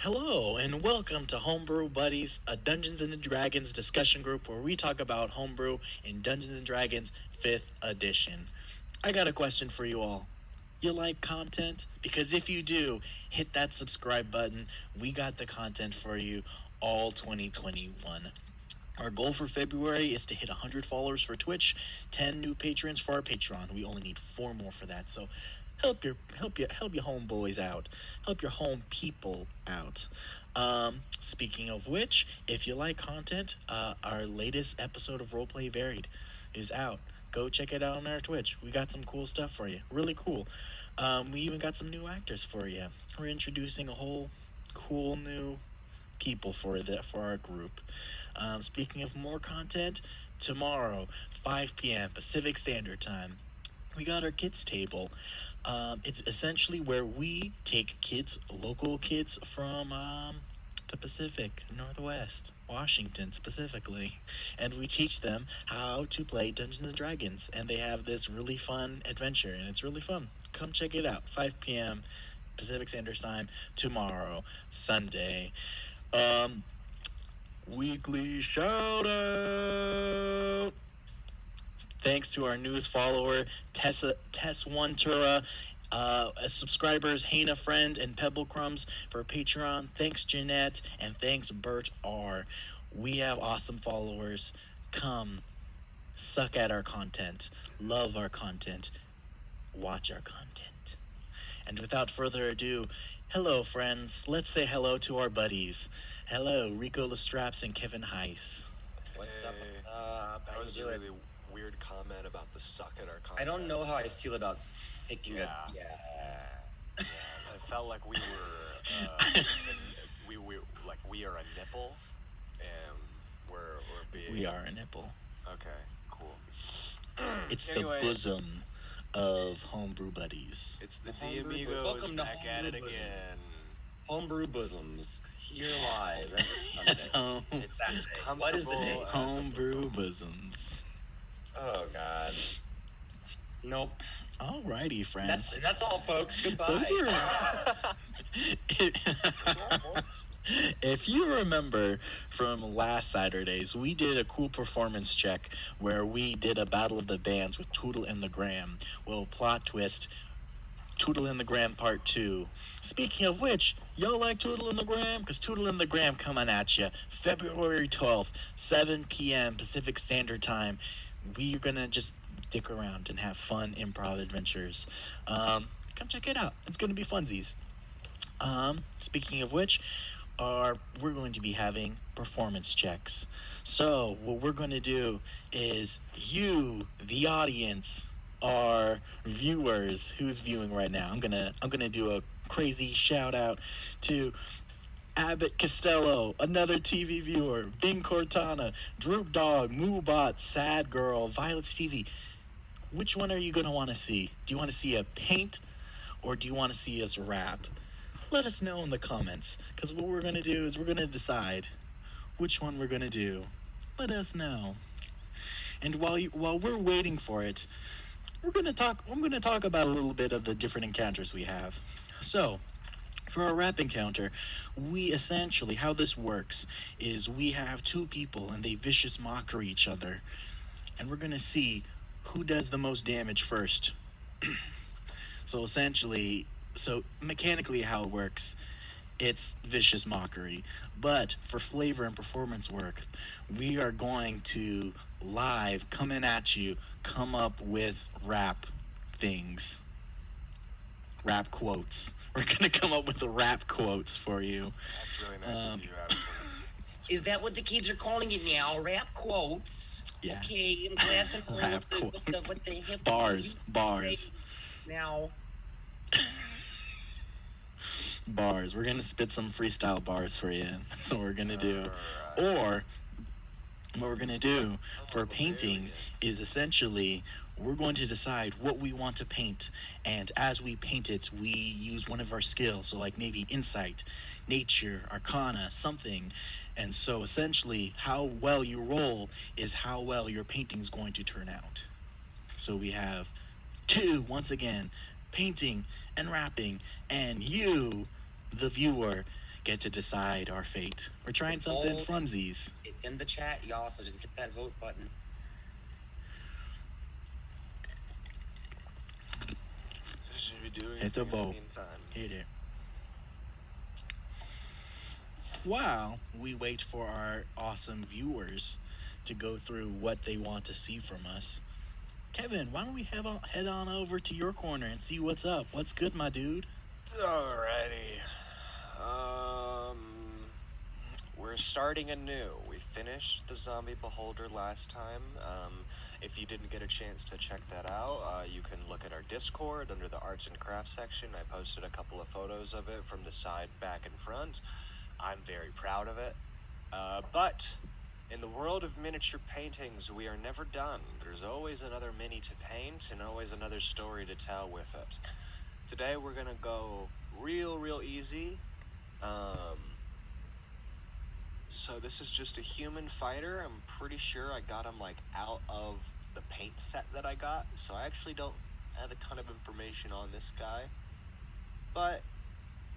Hello, and welcome to Homebrew Buddies, a Dungeons and Dragons discussion group where we talk about homebrew in Dungeons and Dragons 5th edition. I got a question for you all. You like content? Because if you do, hit that subscribe button. We got the content for you all 2021. Our goal for February is to hit 100 followers for Twitch, 10 new patrons for our Patreon. We only need 4 more for that. So help your homeboys out. Help your home people out. Speaking of which, if you like content, our latest episode of Roleplay Varied is out. Go check it out on our Twitch. We got some cool stuff for you. Really cool. We even got some new actors for you. We're introducing a whole cool new people for our group. Speaking of more content, tomorrow, 5 p.m. Pacific Standard Time, we got our kids table. It's essentially where we take local kids from the Pacific Northwest, Washington specifically, and we teach them how to play Dungeons and Dragons. And they have this really fun adventure, and it's really fun. Come check it out. 5 p.m. Pacific Standard Time tomorrow, Sunday. Weekly shout out. Thanks to our newest follower, Tess Wantura, subscribers Hana Friend and Pebble Crumbs for Patreon. Thanks Jeanette, and thanks Bert R. We have awesome followers. Come, suck at our content, love our content, watch our content. And without further ado, hello friends. Let's say hello to our buddies. Hello, Rico Lestraps and Kevin Heiss. What's up? That was a really weird comment about the suck at our content. I don't know how I feel about taking Yeah. a I felt like we were we are a nipple, and we're being. We are a nipple. Okay, cool. It's Anyway, the bosom of Homebrew Buddies. It's the Homebrew Amigos Welcome to back at it Homebrew again. Homebrew Bosoms here live every Sunday. Yes, It's as comfortable What is the date? as a Homebrew bosom. bosoms. Oh God. Nope. Alrighty, friends. That's all, folks. Goodbye. So if you remember from last Saturdays, we did a cool performance check where we did a battle of the bands with Tootle and the Graham. Well, plot twist, Tootle and the Graham Part 2. Speaking of which, y'all like Tootle and the Graham? Because Tootle and the Graham coming at you February 12th, 7 p.m. Pacific Standard Time. We're going to just dick around and have fun improv adventures. Come check it out. It's going to be funsies. Speaking of which, we're going to be having performance checks. So what we're going to do is you, the audience, our viewers, who's viewing right now. I'm gonna do a crazy shout out to Abbott Costello, another TV viewer, Bing Cortana, Droop Dog, Moobot, Sad Girl, Violet Stevie. Which one are you gonna want to see? Do you want to see a paint, or do you want to see us rap? Let us know in the comments, because what we're gonna do is we're gonna decide which one we're gonna do. Let us know. And while we're waiting for it, I'm gonna talk about a little bit of the different encounters we have. So, for our rap encounter, we essentially, how this works is we have two people and they vicious mockery each other, and we're gonna see who does the most damage first. So mechanically how it works, it's vicious mockery. But for flavor and performance work, we are going to live coming at you come up with rap things. Rap quotes. We're gonna come up with the rap quotes for you. That's really nice of you, Addison. Is that what the kids are calling it now? Rap quotes. Yeah. Okay, I'm glad to know Rap what the hip Bars. now. Bars. We're gonna spit some freestyle bars for you. That's what we're gonna do. Alright. Or what we're gonna do for painting is essentially we're going to decide what we want to paint, and as we paint it, we use one of our skills. So like maybe insight, nature, arcana, something. And so essentially how well you roll is how well your painting's going to turn out. So we have two, once again, painting and rapping, and you, the viewer, get to decide our fate. We're trying something funsies. It's in the chat, y'all, so just hit that vote button. Should we do Hit the anything in vote. meantime? Hit it. While we wait for our awesome viewers to go through what they want to see from us, Kevin, why don't we head on over to your corner and see what's up? What's good, my dude? Alrighty. We're starting anew. We finished the Zombie Beholder last time. If you didn't get a chance to check that out, you can look at our Discord under the Arts and Crafts section. I posted a couple of photos of it from the side, back, and front. I'm very proud of it. But in the world of miniature paintings, we are never done. There's always another mini to paint and always another story to tell with it. Today we're gonna go real easy. So this is just a human fighter. I'm pretty sure I got him like out of the paint set that I got, so I actually don't have a ton of information on this guy. But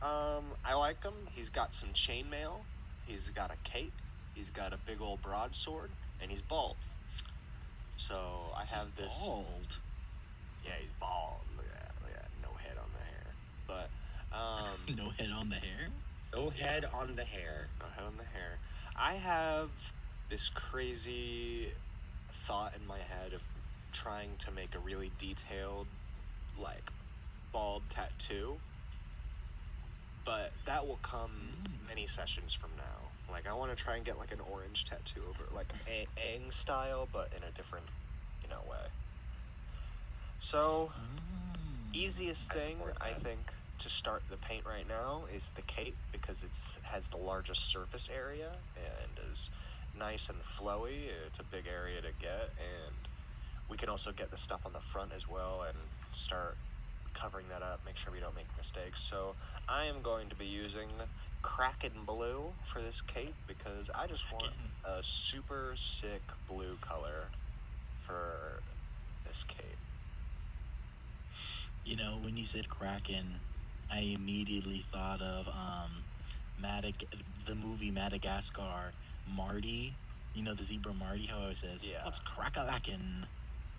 I like him. He's got some chainmail. He's got a cape. He's got a big old broadsword, and he's bald. So I have this. Bald. Yeah, he's bald. Look at that. No head on the hair. But No head on the hair. No head on the hair. No head on the hair. I have this crazy thought in my head of trying to make a really detailed, like, bald tattoo. But that will come many sessions from now. Like, I want to try and get, like, an orange tattoo over, like, Aang style, but in a different, way. So, easiest thing, I think, to start the paint right now is the cape, because it has the largest surface area and is nice and flowy. It's a big area to get, and we can also get the stuff on the front as well and start covering that up, make sure we don't make mistakes. So I am going to be using Kraken Blue for this cape because I just want a super sick blue color for this cape. When you said Kraken, I immediately thought of the movie Madagascar. Marty, the zebra Marty, how he always says, Yeah. "What's crack-a-lackin'?"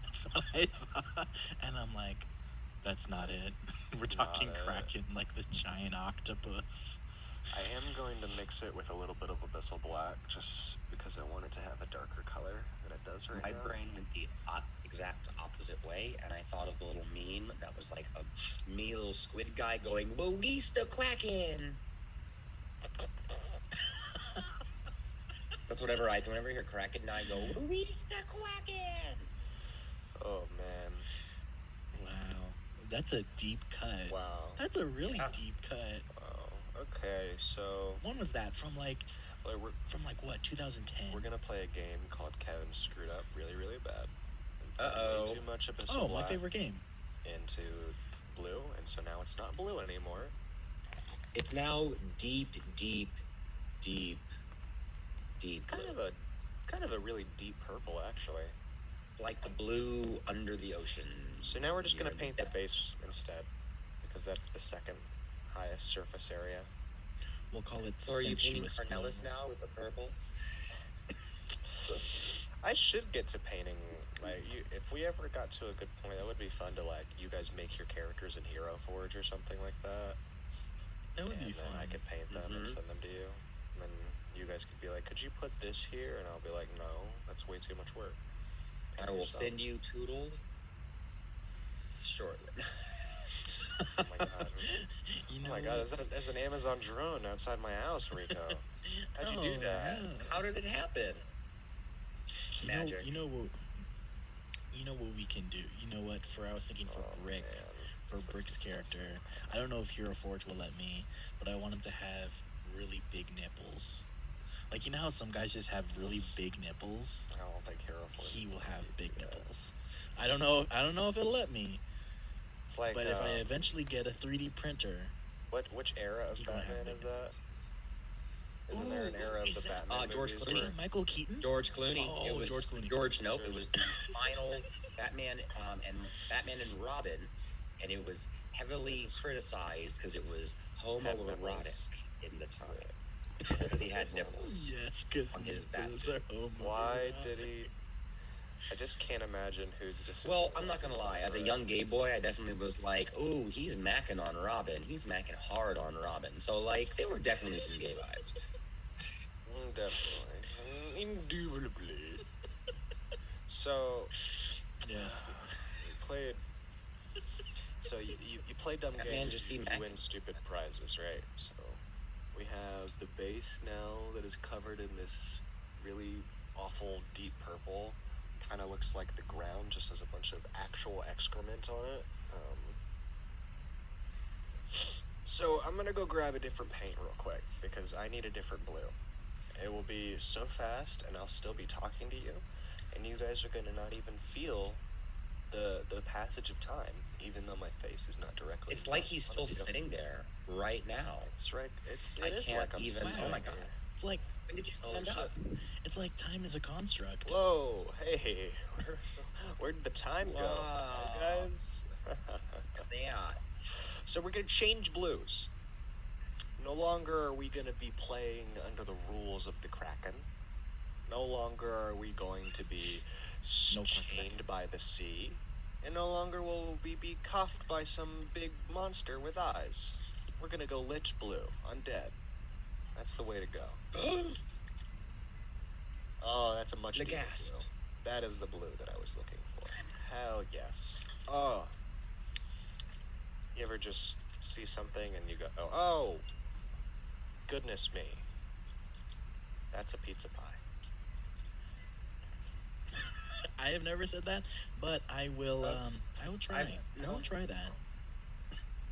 That's what I thought. And I'm like, that's not it. We're talking Kraken, like the giant octopus. I am going to mix it with a little bit of Abyssal Black just because I want it to have a darker color than it does right now. My brain went the exact opposite way, and I thought of the little meme that was like a me little squid guy going, "Wowista Kraken." That's whenever I hear Kraken, I go, "Wowista Kraken." Oh man. Wow. That's a deep cut. Wow. That's a really deep cut. Wow. Okay, so when was that? From what, 2010? We're gonna play a game called Kevin Screwed Up really bad. Uh-oh. Too much Abyssal Oh, Black my favorite game. into blue, and so now it's not blue anymore. It's now deep Kind of a really deep purple, actually. like the blue under the ocean. So now we're just gonna paint the base instead, because that's the second highest surface area. We'll call it So are you painting sensuous Carnelis blue. now with the purple? I should get to painting. If we ever got to a good point, that would be fun to you guys make your characters in Hero Forge or something like that. That would be fun. I could paint them and send them to you. And then you guys could be like, "Could you put this here?" And I'll be like, "No, that's way too much work." I will send you Toodled shortly. Oh my god. Oh my god, there's an Amazon drone outside my house, Rico. How'd you do that? Yeah. How did it happen? Magic. You know what we can do? You know what? I was thinking for Brick. Man. For Brick's character, I don't know if Hero Forge will let me, but I want him to have really big nipples. Like, how some guys just have really big nipples? I don't think Hero Forge. He will have big nipples. I don't know if it'll let me. It's like, but if I eventually get a 3D printer, which era of Batman is that? Isn't there an era of the Batman George movies Clooney? Is that Michael Keaton? George Clooney. Oh, It was George Clooney. Nope. It was the final Batman and Robin and it was heavily criticized because it was homoerotic in the time. Because he had nipples. Yes, because on his nipples back. are homoerotic. Why did he? I just can't imagine whose decision. Well, I'm not gonna lie. As a young gay boy, I definitely was like, "Ooh, he's macking on Robin. He's macking hard on Robin." So, like, there were definitely some gay vibes. Definitely, indubitably. So, Yes. you played. So you play dumb That games. man just be you macking. win stupid prizes, right? So we have the base now that is covered in this really awful deep purple. Kind of looks like the ground just has a bunch of actual excrement on it. So I'm gonna go grab a different paint real quick because I need a different blue. It will be so fast, and I'll still be talking to you, and you guys are gonna not even feel the passage of time, even though my face is not directly. It's like he's still sitting there right now. It's right. I It is can't like I'm even. still Oh my sitting god! here. It's like, When did you Holy stand up? it's like time is a construct. Whoa, hey, where did the time go, Wow. guys? Yeah. So we're gonna change blues. No longer are we gonna be playing under the rules of the Kraken. No longer are we going to be No chained by the sea. And no longer will we be cuffed by some big monster with eyes. We're gonna go Lich Blue, undead. That's the way to go. Oh, that's a much The deeper gasp. blue. That is the blue that I was looking for. Hell yes. Oh. You ever just see something and you go, oh, goodness me. That's a pizza pie. I have never said that, but I will try. I will try that.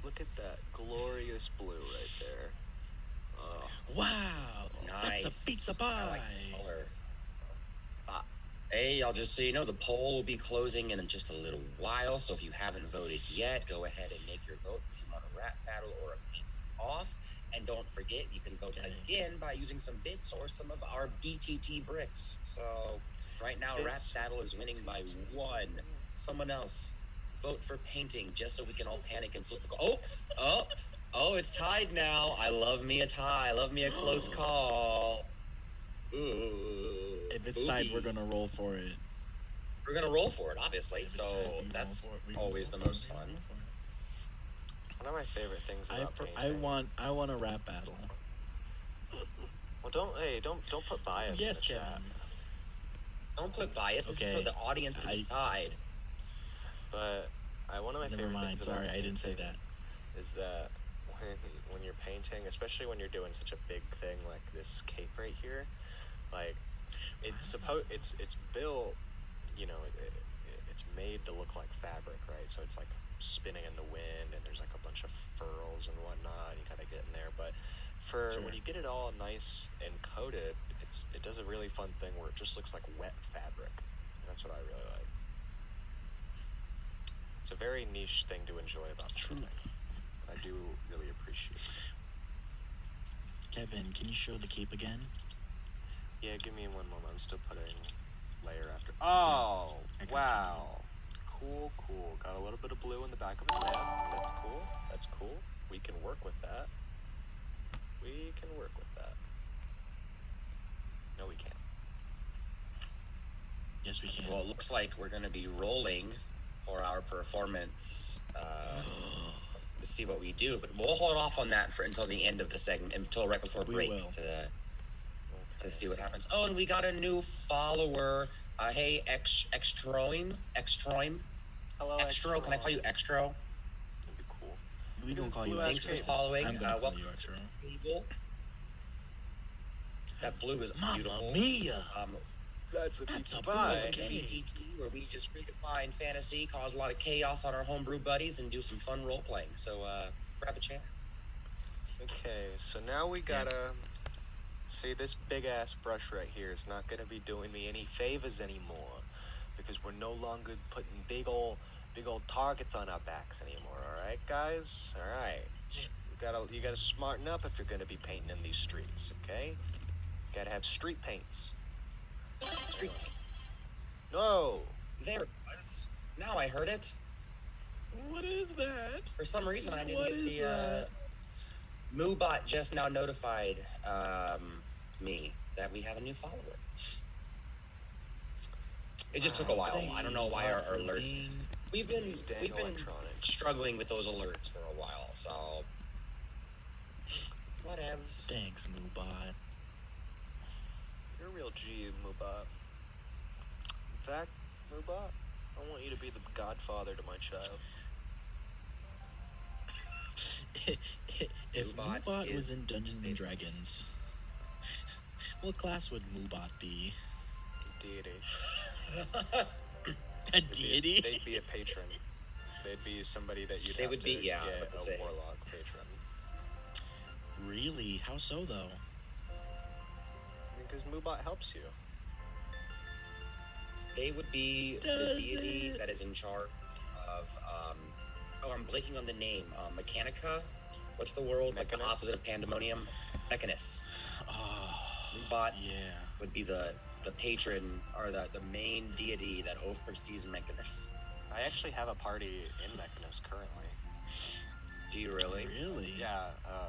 Look at that glorious blue right there. Oh. Wow. Nice. That's a pizza pie. I like the color. Hey, y'all, just so you know, the poll will be closing in just a little while. So if you haven't voted yet, go ahead and make your vote if you want a rap battle or a paint off. And don't forget, you can vote again by using some bits or some of our BTT bricks. So right now, rap battle is winning by 1. Someone else, vote for painting just so we can all panic and flip a Oh, it's tied now. I love me a tie. I love me a close call. Ooh, If it's tied, we're gonna roll for it. We're gonna roll for it, obviously. So that's always the most fun. One of my favorite things about painting. I want a rap battle. Well, don't put bias in the chat. Kevin. Don't put bias. This is for the audience to decide. But one of my favorite things Sorry, about I didn't say that. Is that when you're painting, especially when you're doing such a big thing like this cape right here, like it's built, you know, it's made to look like fabric, right? So it's like spinning in the wind, and there's like a bunch of furls and whatnot, and you kind of get in there. But when you get it all nice and coated, it does a really fun thing where it just looks like wet fabric. And that's what I really like. It's a very niche thing to enjoy about painting. I do really appreciate it. Kevin, can you show the cape again? Yeah, give me 1 moment. I'm still putting layer after. Oh, wow. Cool. Got a little bit of blue in the back of his head. That's cool. We can work with that. No, we can't. Yes, we can. Well, it looks like we're going to be rolling for our performance to see what we do, but we'll hold off on that until the end of the segment, until right before break to see what happens. Oh, and we got a new follower. Hey, Extroim. Hello, Extro. Can I call you Extro? That'd be cool. We gonna call you. Thanks for following. I'm gonna call you Extro. That blue is beautiful. Mamma mia! That's a pizza pie. BTT, where we just redefine fantasy, cause a lot of chaos on our homebrew buddies, and do some fun role playing. So grab a chair. Okay, so now we gotta see this big ass brush right here is not gonna be doing me any favors anymore, because we're no longer putting big old targets on our backs anymore. All right, guys. All right. You gotta smarten up if you're gonna be painting in these streets. Okay. You gotta have street paints. Street paint. No. There it was. Now I heard it. What is that? For some reason, I didn't What get is the that? MooBot just now notified me that we have a new follower. It just took a while. Thanks, I don't know why our for alerts. being- We've been electronics. struggling with those alerts for a while, so whatevs. Thanks, Moobot. You're a real G, Moobot. In fact, Moobot, I want you to be the godfather to my child. If Moobot Moobot is was in Dungeons and favorite. Dragons, what class would Moobot be? Deity. A deity? They'd be a patron. They'd be somebody that you'd They have would to be- yeah, I was get about to a say. warlock patron. Really? How so, though? Because Moobot helps you. They would be the Does deity it? that is in charge of I'm blanking on the name. Mechanica? What's the world? Like the Mechanus? opposite of pandemonium? Mechanus. Oh, Moobot yeah. would be the patron or the main deity that oversees Mechanus. I actually have a party in Mechanus currently. Do you really? Really? Yeah,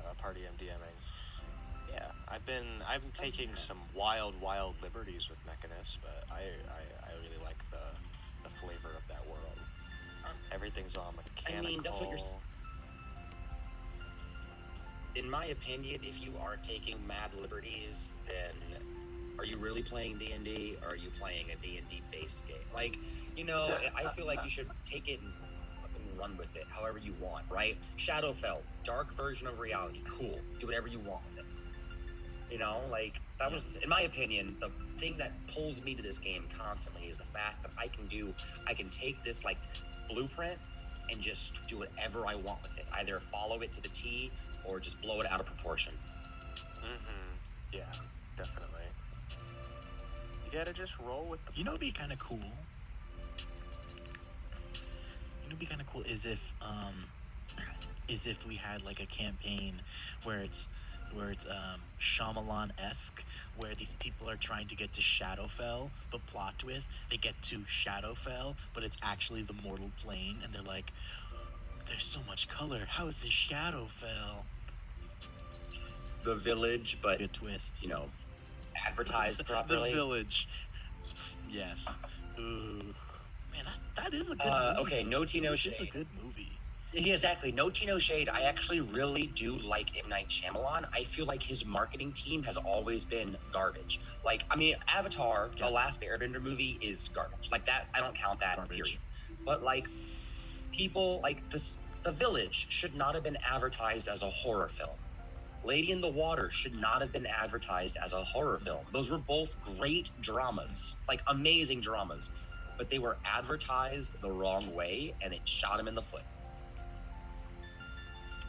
a party I'm DMing. Yeah, I'm taking some wild liberties with Mechanus, but I really like the flavor of that world. Everything's all mechanical. I mean, that's what you're. In my opinion, if you are taking mad liberties, then are you really playing D&D, or are you playing a D&D based game? Like, I feel like you should take it and fucking run with it however you want, right? Shadowfell, dark version of reality, cool. Do whatever you want with it. That was, in my opinion, the thing that pulls me to this game constantly is the fact that I can take this, like, blueprint and just do whatever I want with it. Either follow it to the T or just blow it out of proportion. Yeah, definitely. You gotta just roll with the You know what'd be punches. kind of cool? Is if we had like a campaign where it's Shyamalan-esque, where these people are trying to get to Shadowfell, but plot twist, they get to Shadowfell, but it's actually the mortal plane, and they're like, there's so much color, how is this Shadowfell? The village, but Good twist. advertised properly. The village. Yes. Ooh. Man, that is a good movie. Okay, no tea, no It's a shade. good movie. Yeah, exactly. No tea, no shade. I actually really do like M. Night Shyamalan. I feel like his marketing team has always been garbage. Like, I mean, Avatar, Yeah. the last Airbender movie, is garbage. Like, that, I don't count that, Garbage. period. But, like, people, like, The Village should not have been advertised as a horror film. Lady in the Water should not have been advertised as a horror film. Those were both great dramas, like, amazing dramas. But they were advertised the wrong way, and it shot him in the foot.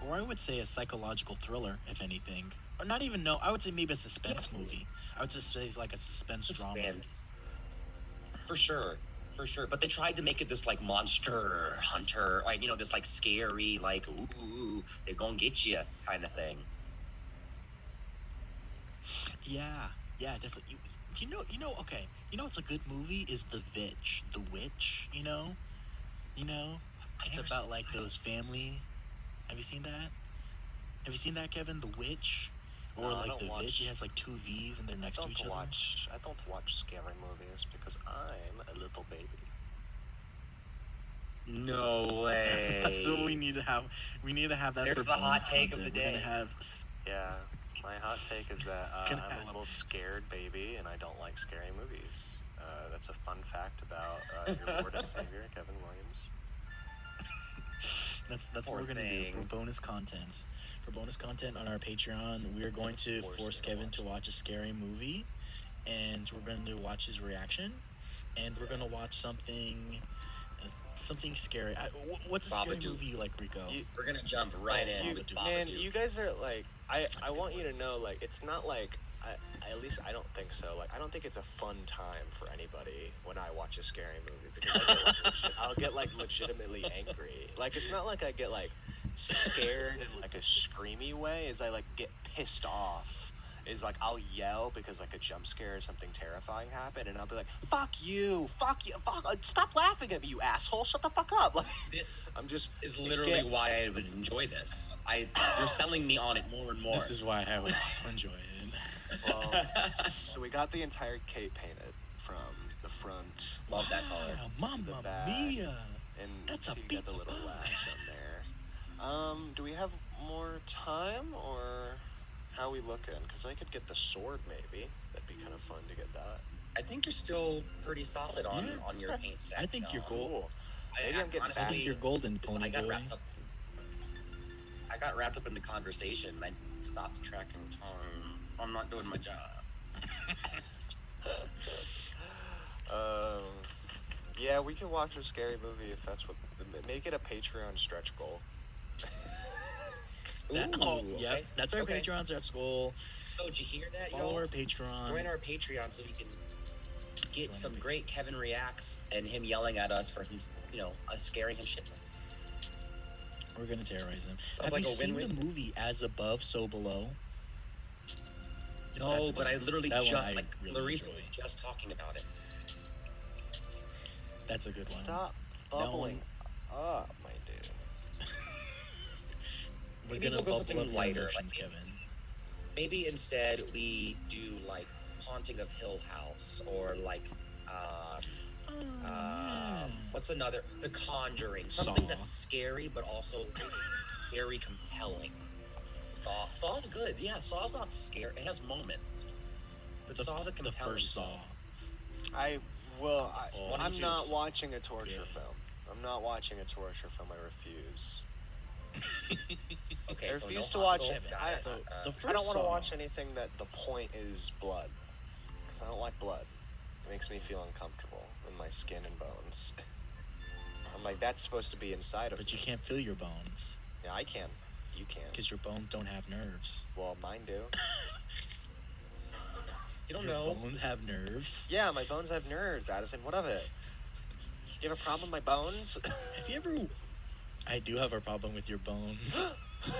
Or I would say a psychological thriller, if anything. Or not even, no, I would say maybe a suspense movie. I would just say like a suspense drama. Suspense. For sure. But they tried to make it this, like, monster hunter, like, this, like, scary, like, ooh, they're gonna get you kind of thing. Yeah, definitely. Okay. You know what's a good movie is The Witch. The Witch, It's never about seen like that. those family. Have you seen that? Have you seen that, Kevin? The Witch? Or No, I like don't The watch- Witch, it has like two V's and they're next to each other. I don't watch scary movies because I'm a little baby. No way. That's what we need to have. We need to have that There's for the hot bonus take of content. the We're day. gonna have Yeah, my hot take is that Can I'm I- a little scared baby and I don't like scary movies. That's a fun fact about your Lord and Savior, Kevin Williams. That's what Poor we're gonna do for thing. bonus content. For bonus content on our Patreon, we are going to force Kevin to watch a scary movie, and we're going to watch his reaction, and we're going to watch something scary. What's a scary Babadook. movie you like, Rico? We're gonna jump right in with Man, Babadook. you guys are like, I That's a good want you one. to know, like, it's not like, at least I don't think so. Like, I don't think it's a fun time for anybody when I watch a scary movie because I'll get like legitimately angry. Like, it's not like I get like scared in like a screamy way, as I like get pissed off is like I'll yell because like a jump scare or something terrifying happened, and I'll be like, "Fuck you, fuck, stop laughing at me, you asshole! Shut the fuck up!" Like This I'm just is literally why I would enjoy this. You're selling me on it more and more. This is why I would also enjoy it. Well, so we got the entire cape painted from the front. Love that color. Mamma back, mia! And That's so a you got pizza the little pie. lash on there. Do we have more time, or how are we looking? Because I could get the sword maybe. That'd be kind of fun to get that. I think you're still pretty solid on your paint set. I think you're Cool. Maybe I'm getting honestly, I think you're golden, pony boy. I got wrapped up in the conversation and I stopped tracking time. I'm not doing my job. Yeah, we can watch a scary movie if that's what. Make it a Patreon stretch goal. Yep, that's our Patreon stretch goal. Oh, did you hear that, Follow y'all? our Patreon. Join our Patreon so we can get some great Kevin reacts and him yelling at us for him, us scaring him shitless. We're gonna terrorize him. Sounds Have like you a seen win-win. the movie As Above, So Below? No, but I literally that just one I really Larissa enjoy. was just talking about it. That's a good one. Stop bubbling up, my dude. We're Maybe gonna we'll go bubble something up your lighter, emotions, like Kevin. Maybe instead we do like Haunting of Hill House or like what's another? The Conjuring. Something Saw. that's scary but also very compelling. Saw's good. Yeah, Saw's not scary. It has moments. But Saw's a compelling The first Saw. I'm and not two. watching a torture Good. film. I'm not watching a torture film. I refuse. Okay, I so refuse no to watch hostile. it. Got it. So the first I don't want to Saw, watch anything that the point is blood. 'Cause I don't like blood. It makes me feel uncomfortable in my skin and bones. I'm like, that's supposed to be inside of but me. you can't feel your bones Yeah, I can. You can. because your bones don't have nerves. Well, mine do. You don't Your know. bones have nerves. Yeah, my bones have nerves, Addison. What of it? You have a problem with my bones? Have you ever? I do have a problem with your bones. You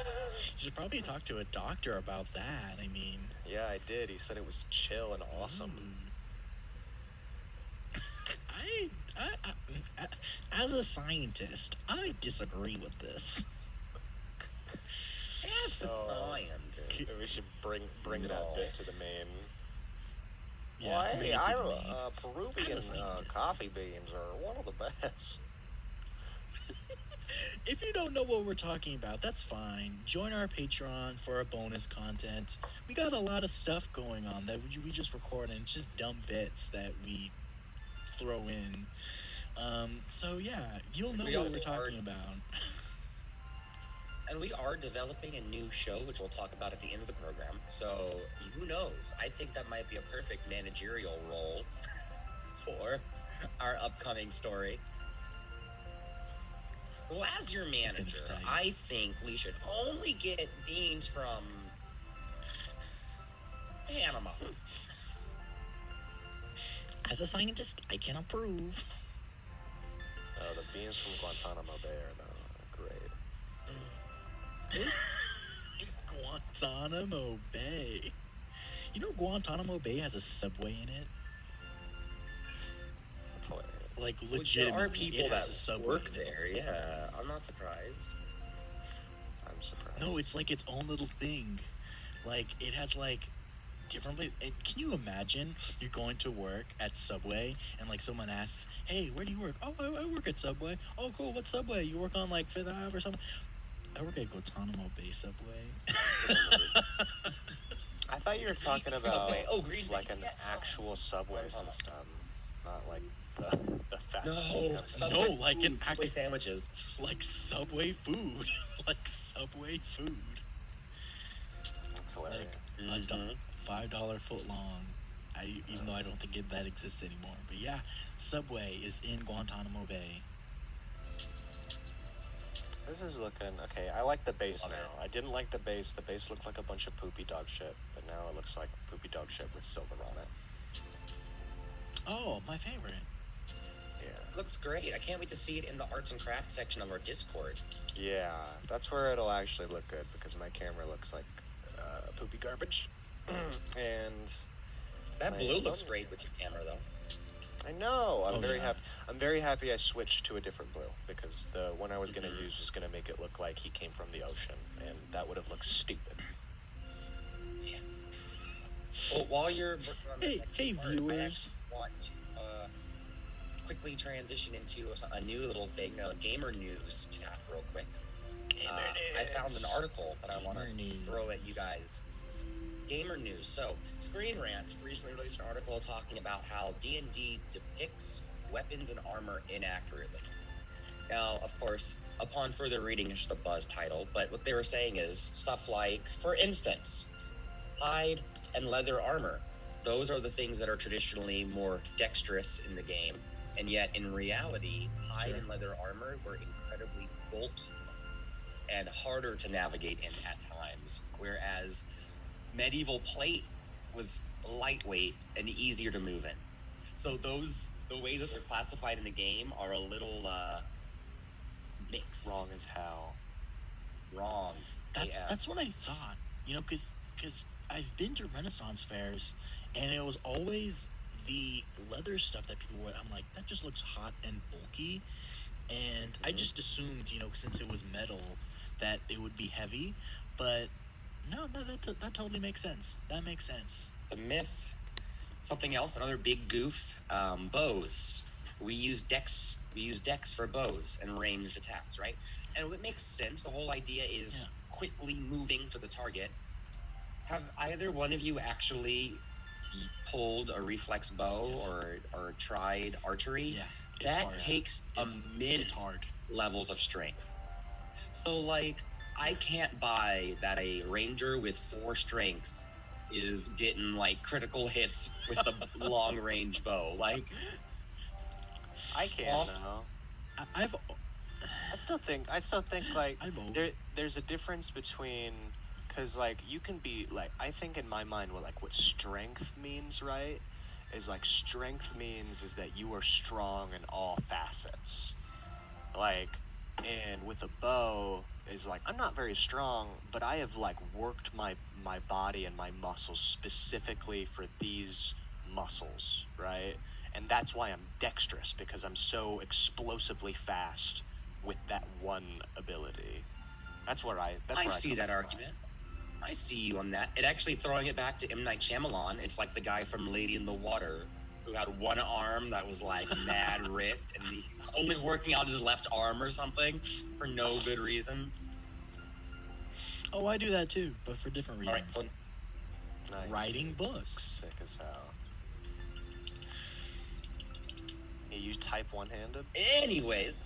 should probably talk to a doctor about that. I mean, Yeah, I did. He said it was chill and awesome. I, as a scientist, I disagree with this. As a scientist. Maybe we should bring No. that bit to the main. Yeah, Well, bring hey, it to the main. Peruvian As a scientist. coffee beans are one of the best. If you don't know what we're talking about, that's fine. Join our Patreon for our bonus content. We got a lot of stuff going on that we just record, and it's just dumb bits that we throw in. So yeah, you'll know what we're talking about. And we are developing a new show, which we'll talk about at the end of the program. So who knows? I think that might be a perfect managerial role for our upcoming story. Well, as your manager, tight. I think we should only get beans from Panama. As a scientist, I can approve. The beans from Guantanamo Bay are great. Guantanamo Bay. You know Guantanamo Bay has a subway in it? That's hilarious. Like There legitimately, are people it that has a subway work in it. there. Yeah, I'm not surprised. I'm surprised. No, it's like its own little thing. Like it has like different. And can you imagine you're going to work at Subway and like someone asks, "Hey, where do you work?" "Oh, I work at Subway." "Oh, cool. What Subway? You work on like Fifth Ave or something?" "I work at Guantanamo Bay Subway." I thought you were talking about Subway. Oh, Green Bay. like an Yeah. actual subway Guantanamo. system, not like the fast food No, company. Subway No, like an Subway sandwiches. like Subway food, like Subway food. That's hilarious. A $5 foot long. Even though I don't think that exists anymore. But yeah, Subway is in Guantanamo Bay. This is looking okay. I like the base Love now. I didn't like the base. The base looked like a bunch of poopy dog shit, but now it looks like poopy dog shit with silver on it. Oh, my favorite. Yeah. Looks great. I can't wait to see it in the arts and crafts section of our Discord. Yeah, that's where it'll actually look good because my camera looks like poopy garbage. And that my blue looks phone- great with your camera, though. I know. I'm Oh, very yeah. happy. I'm very happy I switched to a different blue because the one I was gonna Mhm. use was gonna make it look like he came from the ocean, and that would have looked stupid. Well, while you're working on the Hey, next hey, part, I viewers. actually want to quickly transition into a new little thing, gamer news chat, real quick. I found an article that I want Gamer to news. throw at you guys. Gamer news. So, Screen Rant recently released an article talking about how D&D depicts weapons and armor inaccurately. Now, of course, upon further reading, it's just a buzz title, but what they were saying is stuff like, for instance, hide and leather armor. Those are the things that are traditionally more dexterous in the game, and yet in reality, hide Sure. and leather armor were incredibly bulky and harder to navigate in at times, whereas medieval plate was lightweight and easier to move in. So the way that they're classified in the game are a little mixed. Wrong as hell. Wrong. That's AF. that's what I thought. Because I've been to Renaissance fairs, and it was always the leather stuff that people wear. I'm like, that just looks hot and bulky, and I Mhm. just assumed, since it was metal, that it would be heavy. But no, that totally makes sense. That makes sense. The myth. Something else, another big goof. Bows. We use dex for bows and ranged attacks, right? And it makes sense. The whole idea is quickly moving to the target. Have either one of you actually pulled a reflex bow Yes. or tried archery? Yeah, it's That hard. takes It's immense hard. levels of strength. So, like, I can't buy that a ranger with 4 strength is getting like critical hits with a long range bow. Like, I can Well, now. I've I still think like I've always there's a difference between, because like you can be like, I think in my mind what strength means, right, is like strength means is that you are strong in all facets. Like, and with a bow is like, I'm not very strong, but I have like worked my body and my muscles specifically for these muscles, right? And that's why I'm dexterous, because I'm so explosively fast with that one ability. That's where I see come that from. argument. I see you on that. It actually, throwing it back to M. Night Shyamalan, it's like the guy from Lady in the Water who had one arm that was like mad ripped and he was only working out his left arm or something for no good reason. Oh, I do that too, but for different All reasons. right, so Nice. Writing books. Sick as hell. Yeah, you type one-handed? anyways,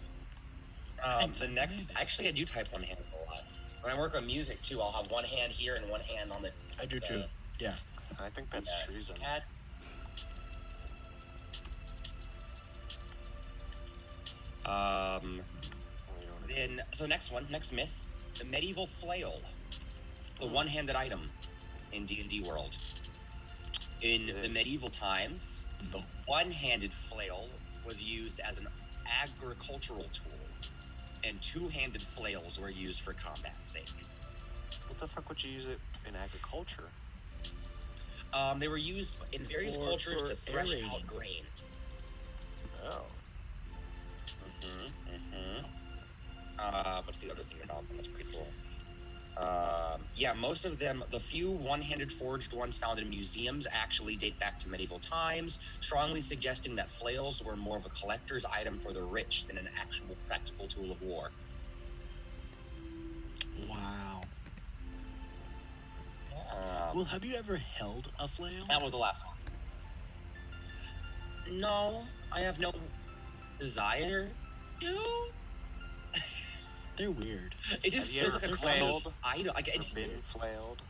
the next, one-handed. actually I do type one handed a lot. When I work on music too, I'll have one hand here and one hand on the I do too. Yeah. I think that's treason. pad. Then, so next myth, the medieval flail. It's a one-handed item in D&D world. In the medieval times, the one-handed flail was used as an agricultural tool, and two-handed flails were used for combat's sake. What the fuck would you use it in agriculture? They were used in various cultures to thresh out grain. Oh. What's the other thing about them? That's pretty cool. Yeah, most of them, the few one-handed forged ones found in museums actually date back to medieval times, strongly suggesting that flails were more of a collector's item for the rich than an actual practical tool of war. Wow. Well, have you ever held a flail? That was the last one. No, I have no desire to. They're weird. It just feels like a flailed? item. Or been flailed?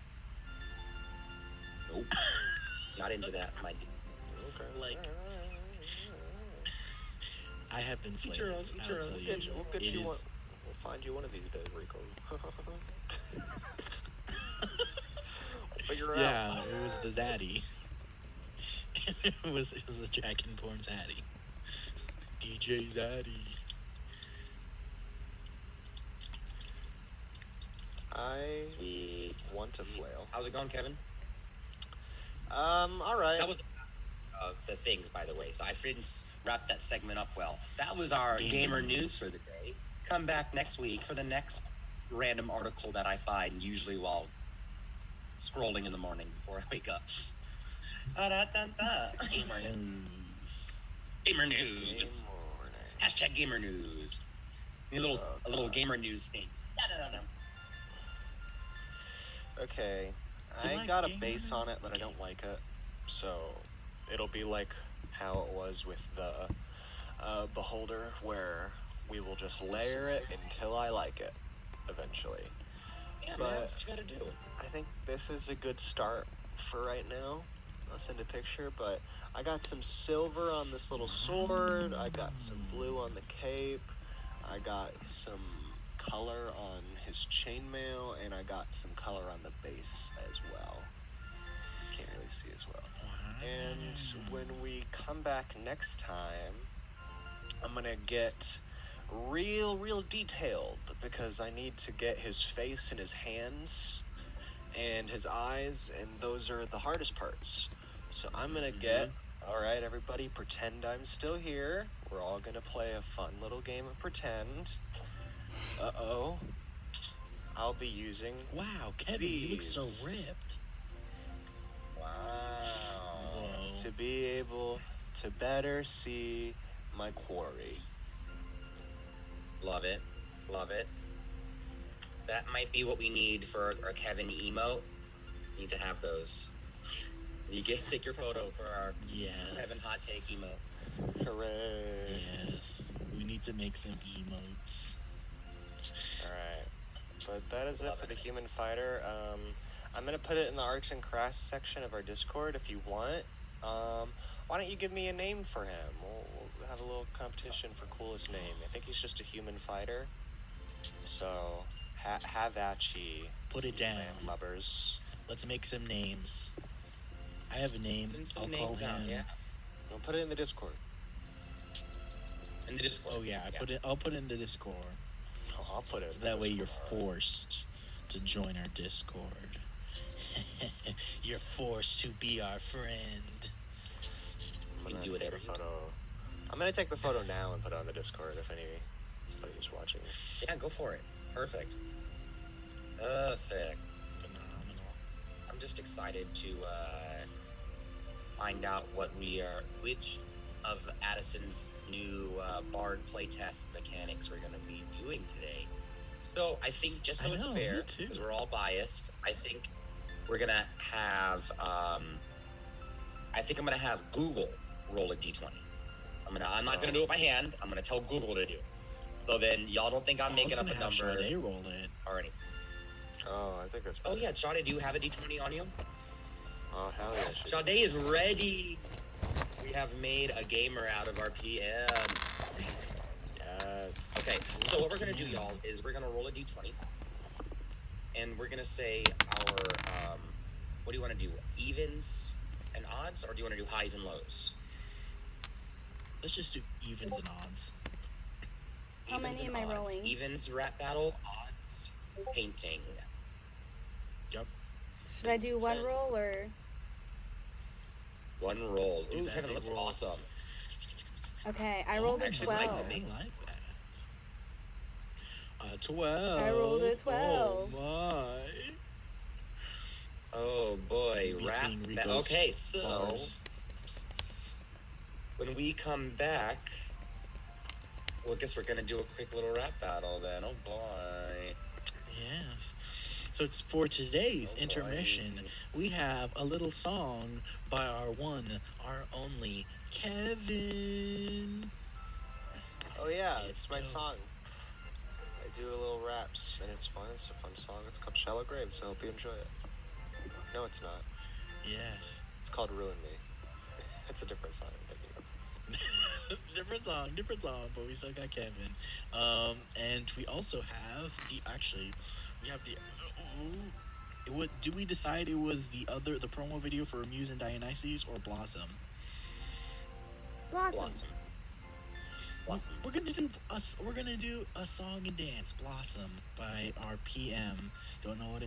Nope. Not into that, my dude. Okay. Like, I have been flailed. We'll It is... We'll find you one of these days, Rico. We'll figure it out. Yeah, it was the Zaddy. it was the Jack and Porn Zaddy. DJ Zaddy. I Sweet. want to flail. How's it going, Kevin? All right. That was the things, by the way. So I didn't wrap that segment up well. That was our gamer news for the day. Come back next week for the next random article that I find, usually while scrolling in the morning before I wake up. Gamer news. Gamer news. Hashtag gamer news. A little gamer news thing. Okay. I got a base on it, but I don't like it. So it'll be like how it was with the Beholder, where we will just layer it until I like it eventually. Yeah, but man, that's what you gotta do. I think this is a good start for right now. I'll send a picture, but I got some silver on this little sword. I got some blue on the cape. I got some color on his chainmail, and I got some color on the base as well. Can't really see as well. And when we come back next time, I'm gonna get real detailed, because I need to get his face and his hands and his eyes, and those are the hardest parts. So I'm gonna get, all right, everybody, pretend I'm still here. We're all gonna play a fun little game of pretend. Uh-oh. I'll be using Wow, Kevin, you look so ripped. Wow. Whoa. To be able to better see my quarry. Love it. Love it. That might be what we need for our Kevin emote. We need to have those. You get take your photo for our Kevin hot take emote. Hooray. Yes. We need to make some emotes. Alright. But that is it for the human fighter. I'm going to put it in the arts and crafts section of our Discord if you want. Why don't you give me a name for him? We'll have a little competition for coolest name. I think he's just a human fighter. So, have at ye. Put it down. Lubbers. Let's make some names. I have a name. I'll call him. Yeah. We'll put it in the Discord. In the Discord. Oh yeah, I'll put it in the Discord. Oh, I'll put it. So that way you're forced to join our Discord. You're forced to be our friend. You can do whatever. I'm gonna take the photo now and put it on the Discord if anybody's watching. Yeah, go for it. Perfect. Phenomenal. I'm just excited to find out which of Addison's new Bard playtest mechanics we're going to be doing today. So I think just so it's fair, because we're all biased, I think we're going to have, I think I'm going to have Google roll a D20. I'm not going to do it by hand. I'm going to tell Google to do it. So then y'all don't think I'm making up a number. They roll it. Or anything. Oh, I think that's better. Oh yeah, Sade, do you have a D20 on you? Oh, hell yeah. Sade is ready. We have made a gamer out of our PM. Yes. Okay, so what we're going to do, y'all, is we're going to roll a D20. And we're going to say our, what do you want to do? Evens and odds, or do you want to do highs and lows? Let's just do evens and odds. How many am I rolling? Evens, rap battle, odds, painting. Yep. Should I do one roll or? One roll. Ooh, Kevin looks awesome. Okay, I rolled a 12. I like that. 12. I rolled a 12. Oh my. Oh boy, rap. Okay, so bars. When we come back, well, I guess we're gonna do a quick little rap battle then. Oh boy. Yes. So it's for today's intermission. We have a little song by our one, our only Kevin. Oh yeah, it's my song. I do a little raps, and it's fun. It's a fun song. It's called Shallow Grave, so I hope you enjoy it. No, it's not. Yes. It's called Ruin Me. It's a different song I'm thinking of. different song, but we still got Kevin. And we also have did we decide it was the promo video for Muse and Dionysus or Blossom? Blossom. Blossom. We're gonna do a song and dance, Blossom, by our PM. Don't know what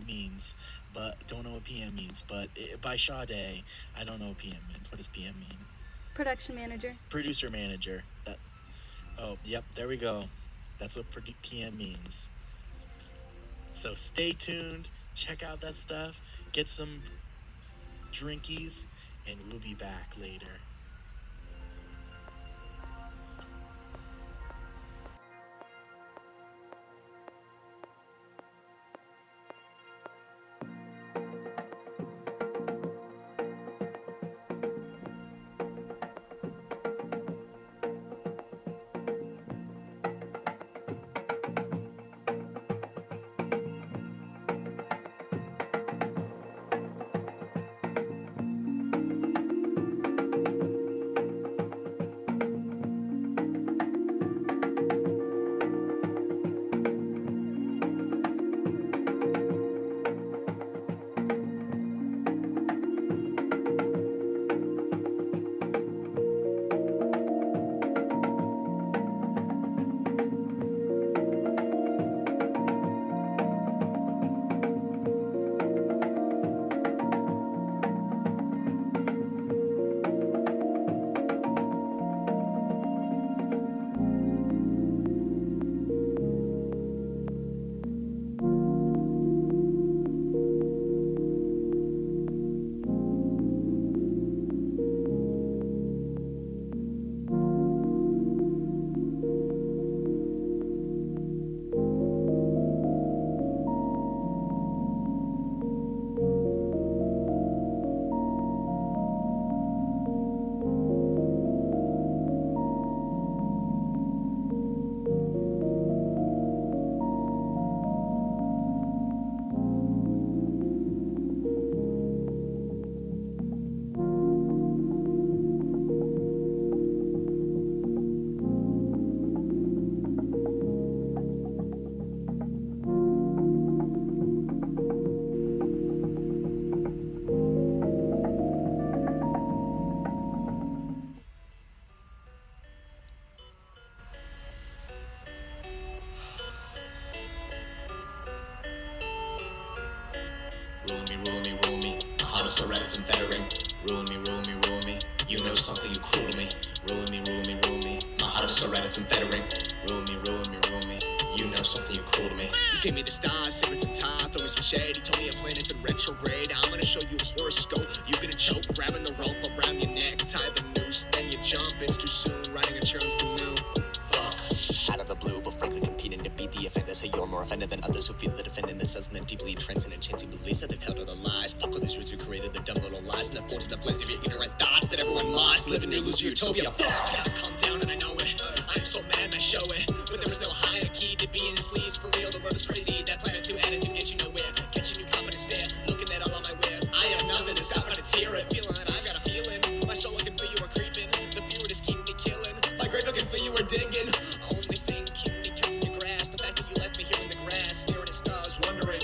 PM means, but by Sade. I don't know what PM means. What does PM mean? Production manager. Producer manager. Oh, yep, there we go. That's what PM means. So stay tuned, check out that stuff, get some drinkies, and we'll be back later. Rule me, my heart is so red it's embedding. Rule me, you know something, you cruel to me. Rule me, my heart is so red it's embedding. Rule me, you know something, you cruel to me. You gave me the stars, secrets and tar, throw me some shade. You told me a planet's in retrograde. I'm gonna show you a horoscope. You gonna choke, grabbing the rope around your neck, tie the noose, then you jump. It's too soon, riding a children's canoe. Fuck. Out of the blue, but frankly competing to beat the offender. Say you're more offended than others who feel the defendant themselves and then deeply entrenched in enchanting beliefs that they've held other lies. Fuck all these roots who created the dumb little lies and the forged in the flames of your ignorant thoughts that everyone must live in your loser utopia. Fuck. Gotta calm down and I know it. I am so mad and I show it. But there was no hierarchy to being displeased. For real, the world is crazy. That planet 2 attitude gets you nowhere. Catching you popping and stare. Looking at all of my wares. I have nothing to stop, but it's here. It feeling that I've got a feeling. My soul looking for you are creeping. The fear just keep me killing. My grave looking for you are digging. Only thing keeping me kept from your grass. The fact that you left me here in the grass, staring at stars, wondering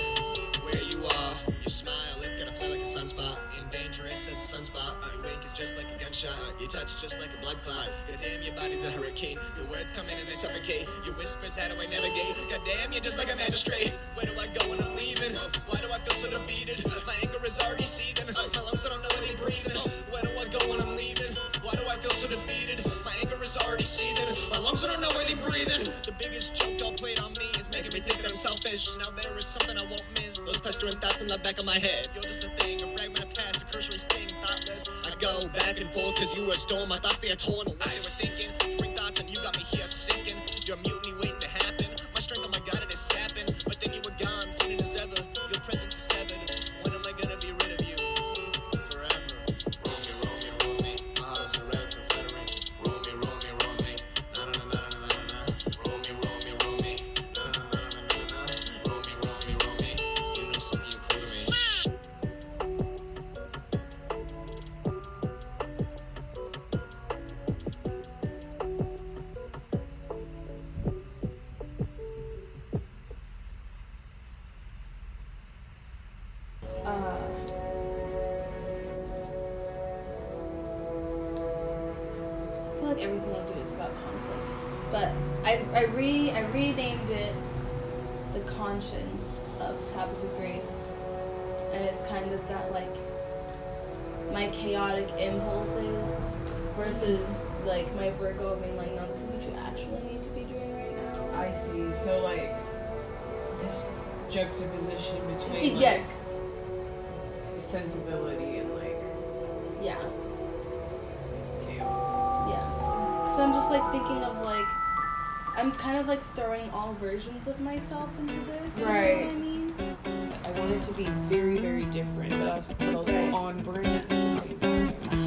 where you are. You smile, it's gonna fly like a sunspot. And dangerous as a sunspot. Your wink is just like a gunshot. Your touch is just like a blood clot. Goddamn, your body's a hurricane. Your words come in and they suffocate. Your whispers, how do I navigate? Goddamn, you're just like a magistrate. Where do I go when I'm leaving? Why do I feel so defeated? My anger is already seething. My lungs, I don't know where they breathing. Where do I go when I'm leaving? Why do I feel so defeated? My anger is already seething. My lungs, I don't know where they breathing. The biggest joke y'all played on me is making me think that I'm selfish. Now there is something I won't miss. Those pestering thoughts in the back of my head. You're just a thing, a fragment of past, a cursory sting, thoughtless. I go back and forth cause you were a storm. My thoughts, they are torn away. They were thinking, you bring thoughts and you got me here sinking. You're a mutiny waiting to happen. My strength, oh my god, it is sapping. But then you were gone, fleeting as ever. Your presence is severed. When am I gonna be rid of you? Forever. Roll me. My heart is so red, it's fluttering. Roll me. Na na na na na na na. Roll me. Na na na na na na na. Roll me. You know something, you cruel to me. I feel like everything I do is about conflict. But I renamed it The Conscience of Tabitha Grace, and it's kind of that like my chaotic impulses versus like my Virgo being like, no, this is what you actually need to be doing right now. I see. So like this juxtaposition between like, yes, sensibility and like yeah, chaos. yeah. So I'm just like thinking of like I'm kind of like throwing all versions of myself into this. Right. You know what I mean? I want it to be very, very different, but also Right. on brand at the same time.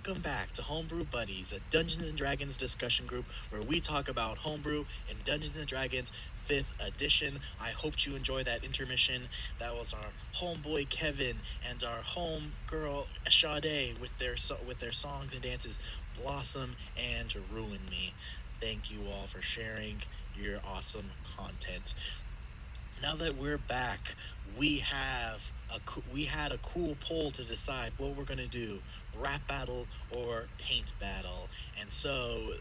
Welcome back to Homebrew Buddies, a Dungeons & Dragons discussion group where we talk about homebrew and Dungeons & Dragons 5th edition. I hope you enjoy that intermission. That was our homeboy Kevin and our homegirl Sade with their songs and dances Blossom and Ruin Me. Thank you all for sharing your awesome content. Now that we're back, we had a cool poll to decide what we're gonna do: rap battle or paint battle, and so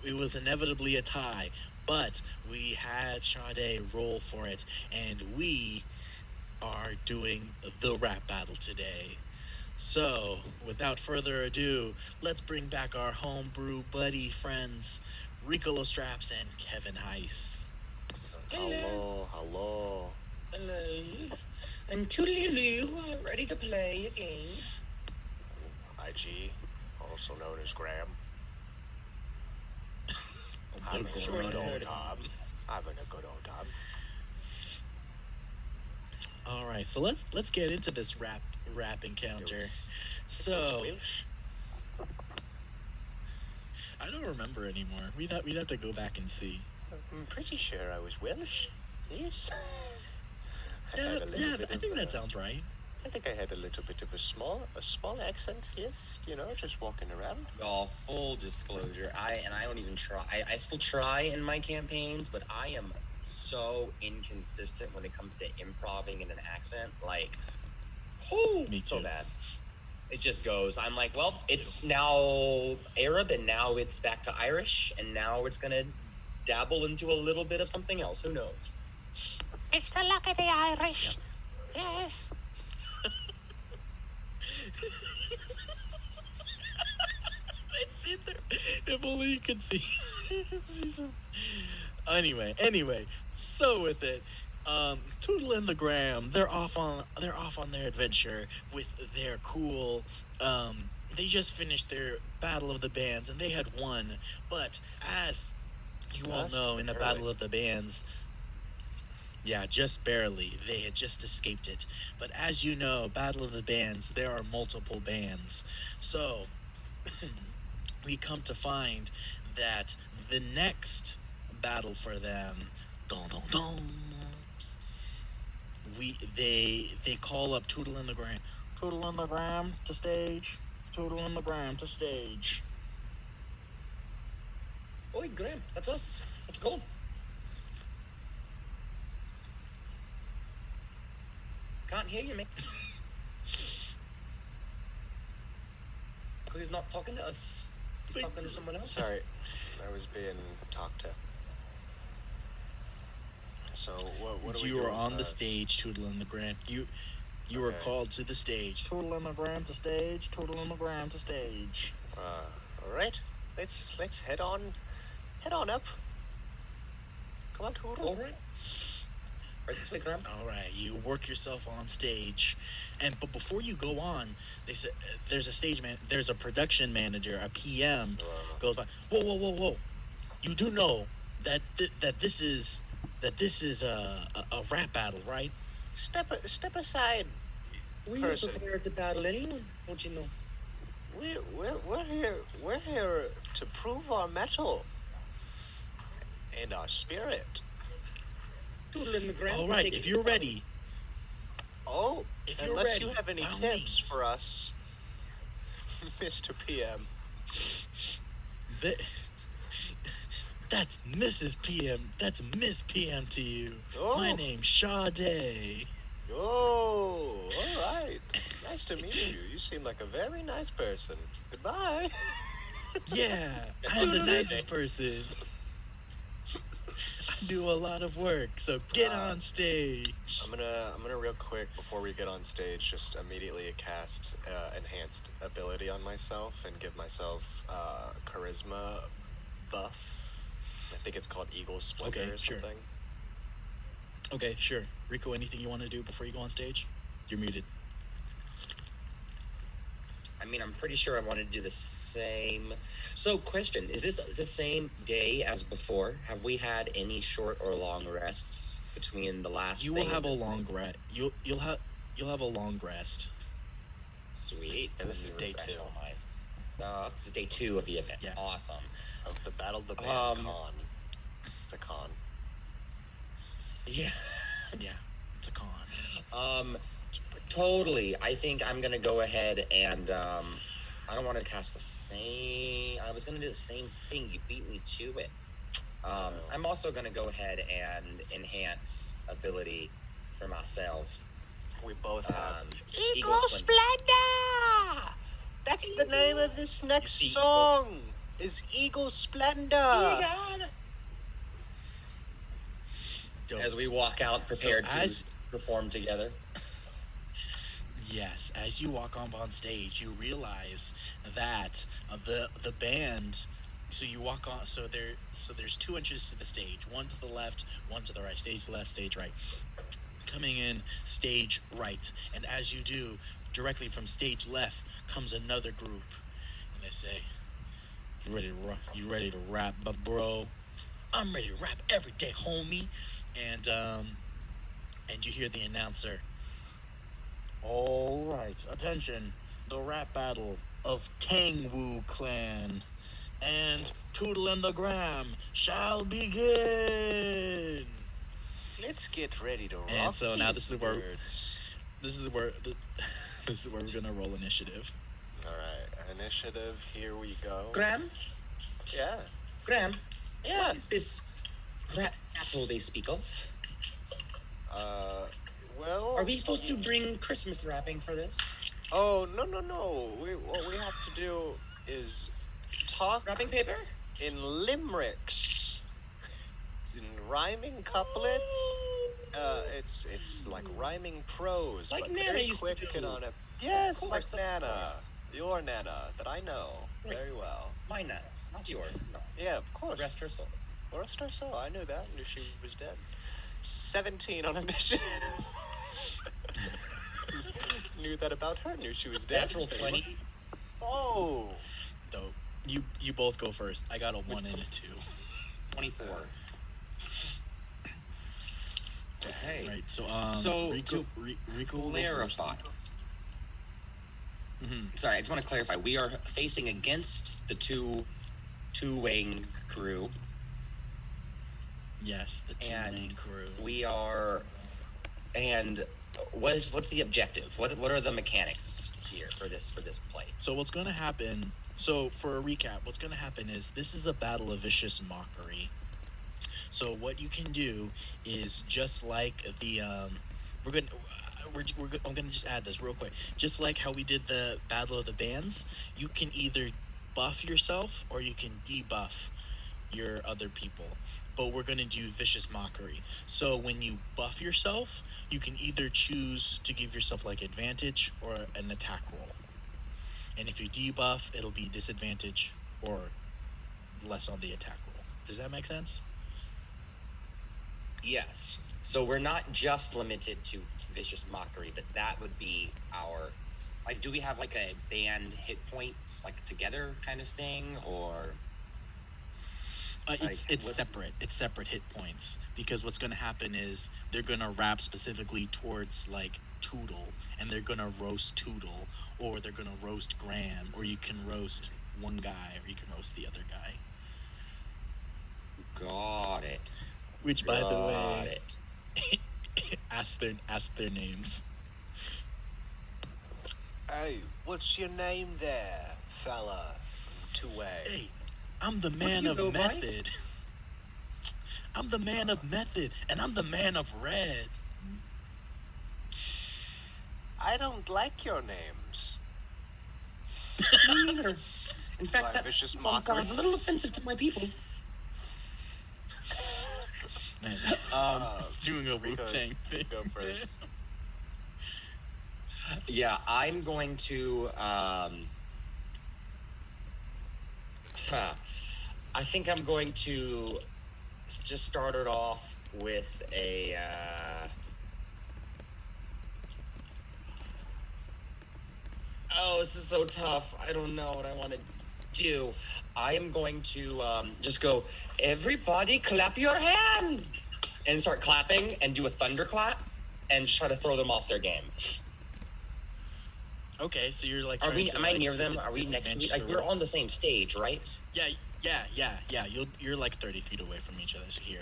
it was inevitably a tie. But we had Sade roll for it, and we are doing the rap battle today. So, without further ado, let's bring back our homebrew buddy friends, Rico Straps and Kevin Heiss. Hello, hello. Hello. I'm Toodaloo. I'm ready to play a game. IG, also known as Graham. Having Having a a good good old old time. Having a good old time. All right, so let's get into this rap encounter. So Welsh? I don't remember anymore. We'd have to go back and see. I'm pretty sure I was Welsh. Yes. I had a little Yeah, bit I of, think that sounds right. I think I had a little bit of a small accent. Yes, you know, just walking around. Y'all, full disclosure, I don't even try. I still try in my campaigns, but I am so inconsistent when it comes to improving in an accent. Like, Me so too. bad. It just goes. I'm like, well, it's now Arab, and now it's back to Irish, and now it's gonna dabble into a little bit of something else. Who knows? It's the luck of the Irish. Yes. It's in there. If only you could see. Anyway, so with it, Toodle and the Graham, they're off on their adventure with their cool. They just finished their Battle of the Bands and they had won, but as you all know, in the Battle of the Bands, yeah, just barely. They had just escaped it. But as you know, Battle of the Bands, there are multiple bands. So we come to find that the next battle for them, they call up Toodle and the Graham. Toodle and the Graham to stage. Toodle and the Graham to stage. Oi, Graham, that's us. Let's go. Can't hear you, mate. Because he's not talking to us. He's talking to someone else. Sorry, I was being talked to. So what are we You were doing? on the stage, Toodle and the Graham. You were Okay. called to the stage. Toodle and the Graham to stage. Toodle and the Graham to stage. All right. Let's head on up. Come on, Toodle. All right. Right this way, Graham. All right, you work yourself on stage, but before you go on, they said there's a production manager, a PM, goes by. Whoa! You do know that this is a rap battle, right? Step aside. We are Person. prepared to battle anyone, don't you know? We're here to prove our mettle and our spirit. Toodle in the ground. All right, if you're ready. Oh, If you're unless ready, you have any by all tips means. for us, Mr. PM. That's Mrs. PM. That's Miss PM to you. Oh. My name's Sade. Oh, all right. Nice to meet you. You seem like a very nice person. Goodbye. Yeah, I'm the nicest person. I do a lot of work, so get on stage. I'm gonna real quick before we get on stage just immediately cast enhanced ability on myself and give myself charisma buff. I think it's called Eagle Splendor Okay, or sure. something. Okay, sure. Rico, anything you want to do before you go on stage? You're muted. I mean, I'm pretty sure I wanted to do the same. So, question: is this the same day as before? Have we had any short or long rests between the last? You thing will have and a this long thing? rest. You'll have a long rest. Sweet. And this is Let me day refresh 2. all my This is day 2 of the event. Yeah. Awesome. Of the Battle of the Band Um, con. It's a con. Yeah. Yeah, it's a con. Totally. I think I'm gonna go ahead and I don't want to cast the same. I was gonna do the same thing. You beat me to it. I'm also gonna go ahead and enhance ability for myself. We both have Eagle Splendor! That's the name of this next see song! Is Eagle Splendor! Dope. As we walk out, prepared So to perform together. Yes, as you walk on stage, you realize that the band. So you walk on. So there's 2 entrances to the stage. One to the left, one to the right. Stage left, stage right. Coming in stage right, and as you do, directly from stage left comes another group, and they say, "You ready to rap, my bro? I'm ready to rap every day, homie." And you hear the announcer. All right, attention, the rap battle of Tangwu Clan and Tootle and the Gram shall begin. Let's get ready to rock. And so now this is where words. this is where we're gonna roll initiative. Alright, initiative, here we go. Graham? Yeah. Graham? Yeah. What is this rap battle they speak of? Well... Are we supposed to bring Christmas wrapping for this? Oh, no. What we have to do is talk Wrapping paper? in limericks. In rhyming couplets. It's like rhyming prose, Like but Nana very used to quick do. and on a... Yes, Of like course, of Nana. course. Your Nana, that I know Right. very well. My Nana, not yours. No. Yeah, of course. Rest her soul. Rest her soul, I knew that. Knew she was dead. 17 on initiative. Knew that about her. Knew she was dead. Natural 20. Oh! Dope. You both go first. I got a 1 and a 2. 24. Okay. Right. So So, Rico will go first. Clarify. Mhm. Sorry, I just want to clarify. We are facing against the two-wing crew. Yes, the two And main crew. We are, and what's the objective? What are the mechanics here for this play? So what's going to happen? So for a recap, what's going to happen is this is a battle of vicious mockery. So what you can do is just like the I'm gonna just add this real quick. Just like how we did the battle of the bands, you can either buff yourself or you can debuff your other people. But we're gonna do vicious mockery. So when you buff yourself, you can either choose to give yourself like advantage or an attack roll. And if you debuff, it'll be disadvantage or less on the attack roll. Does that make sense? Yes. So we're not just limited to vicious mockery, but that would be our, like, do we have like a band hit points like together kind of thing, or? It's separate. It's separate hit points, because what's going to happen is they're going to rap specifically towards like Tootle, and they're going to roast Tootle, or they're going to roast Graham, or you can roast one guy, or you can roast the other guy. Got it. Which, by the Got way, it. ask their names. Hey, what's your name there, fella? Two-way. Hey, I'm the do man you of go by? method. I'm the man of method, and I'm the man of red. I don't like your names. Me neither. In Why, fact, that vicious one mockery? sounds a little offensive to my people. Man, Uh, doing a Rico, Wu-Tang thing. go first. Yeah, I'm going to. I think I'm going to just start it off with a. Oh, this is so tough. I don't know what I want to do. I am going to just go, everybody clap your hand! And start clapping and do a thunderclap and just try to throw them off their game. Okay, so you're like. Are trying we? to, Am I like, near them? Are we next to disadvantage each? Like, the we're roll? on the same stage, right? Yeah. You're like 30 feet away from each other. So here.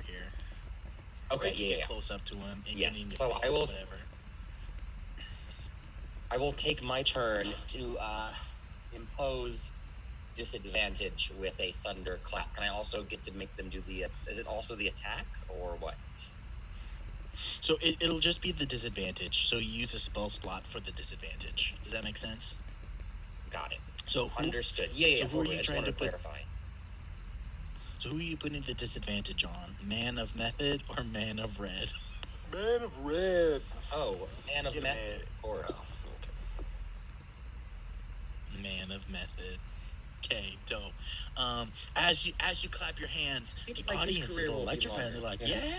Okay, Or you can yeah. get close up to him and Yes, get in your so face, I will- whatever. I will take my turn to impose disadvantage with a thunderclap. Can I also get to make them do the? Is it also the attack or what? So it'll just be the disadvantage. So you use a spell slot for the disadvantage. Does that make sense? Got it. So who, Understood. Yeah, so who are totally. you I just trying wanted to to put? clarify. So who are you putting the disadvantage on? Man of Method or Man of Red? Man of Red. Oh, man of Get method, mad. of course. Oh, okay. Man of Method. Okay, dope. As you clap your hands, Seems the like his audience is career will be electrified. They're longer. like, yeah.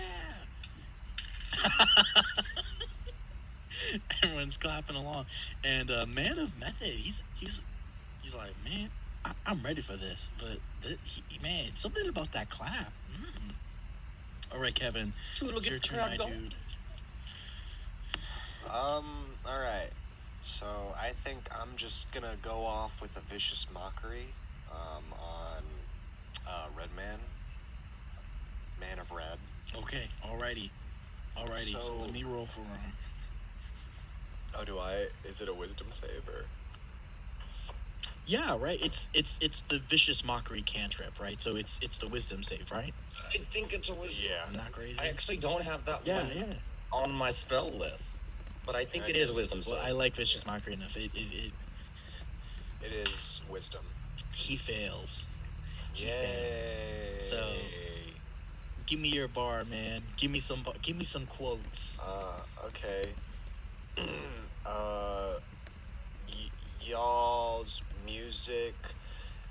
Everyone's clapping along, and Man of Method, he's like, man, I'm ready for this, but man, it's something about that clap. All right, Kevin, it's your turn, my dude. All right. So I think I'm just gonna go off with a vicious mockery, on Red Man. Man of Red. Okay, alrighty. So let me roll for him. Oh, do I? Is it a wisdom save or? Yeah, right. It's the vicious mockery cantrip, right? So it's the wisdom save, right? I think it's a wisdom. Yeah. I'm not crazy. I actually don't have that Yeah, one yeah. on my spell list, but I think Okay. it is wisdom. Well, I like vicious mockery enough. It is wisdom. he fails. He Yay. fails. So give me your bar, man. Give me some quotes. Okay. Y'all's music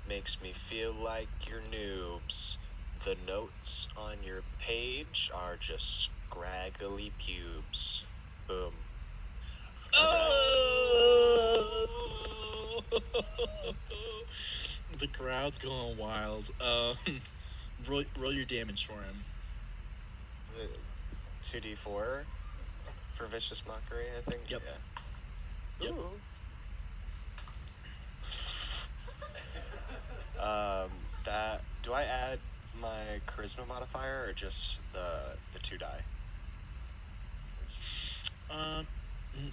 makes me feel like you're noobs. The notes on your page are just scraggly pubes. Boom. Oh! The crowd's going wild. Roll your damage for him. 2d4 for vicious mockery, I think. Yep. Yeah. Yep. Ooh. That, do I add my charisma modifier or just the 2 die?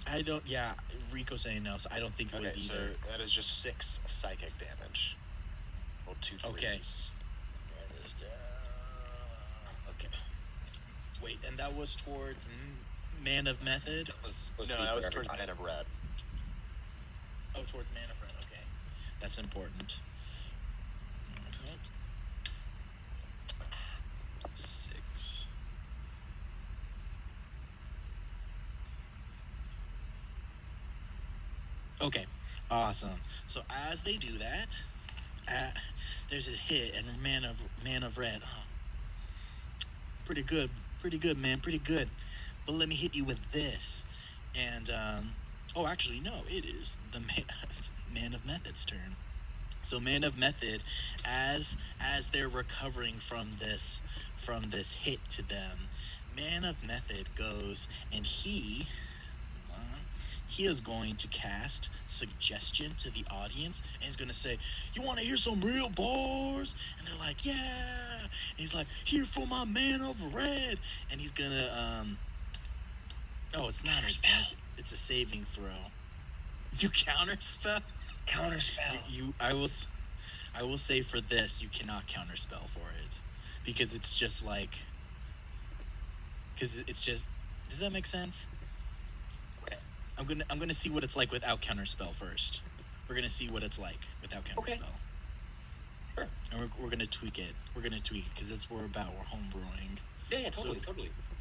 I don't. Yeah, Rico's saying no, so I don't think it was Okay, either. so that is just 6 psychic damage. Well, 2 threes. Okay. Write this down. Okay. Wait, and that was towards Man of Method? That was supposed No, to be that for was towards everybody. Man of Red. Oh, towards Man of Red. Okay, that's important. 6. Okay, awesome. So as they do that, there's a hit, and Man of Red. Pretty good, man, pretty good. But let me hit you with this, and actually no, it is the Man of Method's turn. So Man of Method, as they're recovering from this hit to them, Man of Method goes and he is going to cast suggestion to the audience, and he's going to say, you want to hear some real bars? And they're like, yeah. And he's like, here for my Man of Red. And he's going to it's not a it's a saving throw. You counterspell? Counterspell. I will say for this, you cannot counterspell for it, because it's just like, does that make sense? Okay. I'm gonna see what it's like without counterspell first. We're gonna see what it's like without counterspell. Okay. Sure. And we're gonna tweak it. We're gonna tweak it because that's what we're about. We're homebrewing. Yeah, totally.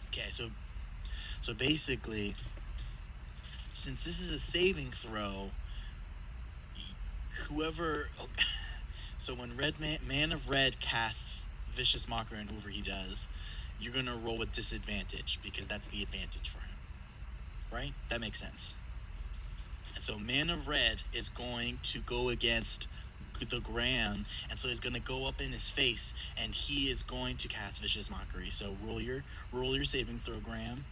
Okay, so basically, since this is a saving throw, whoever. So when Man of Red casts Vicious Mockery on whoever he does, you're gonna roll with disadvantage because that's the advantage for him. Right? That makes sense. And so Man of Red is going to go against the Graham, and so he's going to go up in his face, and he is going to cast Vicious Mockery. So roll your saving throw, Graham.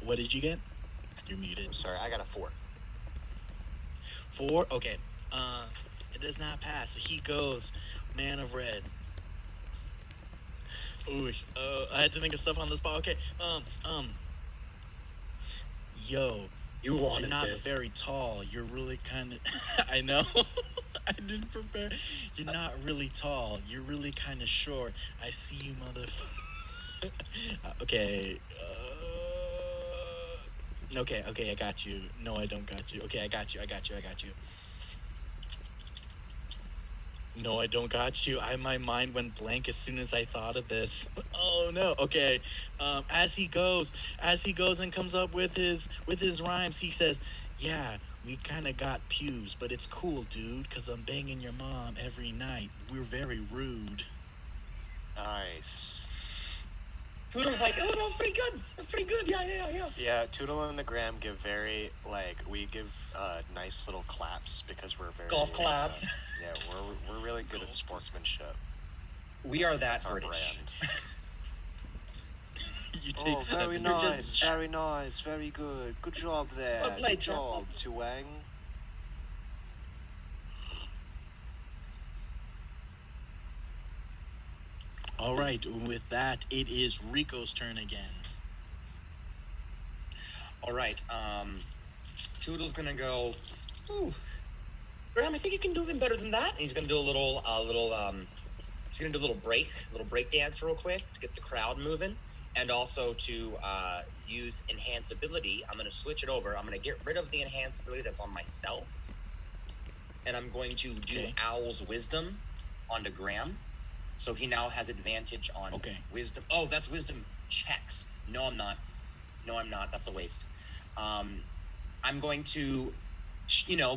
What did you get? You're muted. Sorry, I got a 4. 4? Okay. It does not pass. He goes, Man of Red. Ooh, I had to think of stuff on the spot. Okay. Yo, You you're wanted not this. very tall. You're really kind of. I know. I didn't prepare. You're not really tall. You're really kind of short. I see you, mother. Okay. Okay. I got you. No, I don't got you. Okay, I got you. No, I don't got you. My mind went blank as soon as I thought of this. Oh no. Okay. As he goes and comes up with his rhymes, he says, "Yeah, we kind of got pubes, but it's cool, dude, cuz I'm banging your mom every night. We're very rude." Nice. Toodle's like, oh, that was pretty good. Yeah. Yeah, Toodle and the Graham give we give nice little claps because we're very Golf claps. Yeah, we're really good at sportsmanship. We are that That's our British. brand. You take Oh, very 7. nice, very nice, very good. Good job there. Well played, Good job, Tuang. All right, with that, it is Rico's turn again. All right. Toodle's gonna go. Ooh, Graham, I think you can do even better than that. And he's gonna do a little. He's gonna do a little break dance real quick to get the crowd moving, and also to use enhance ability. I'm gonna switch it over. I'm gonna get rid of the enhance ability that's on myself, and I'm going to do Owl's Wisdom onto Graham. So he now has advantage on wisdom. Oh, that's wisdom checks. No, I'm not. That's a waste. I'm going to,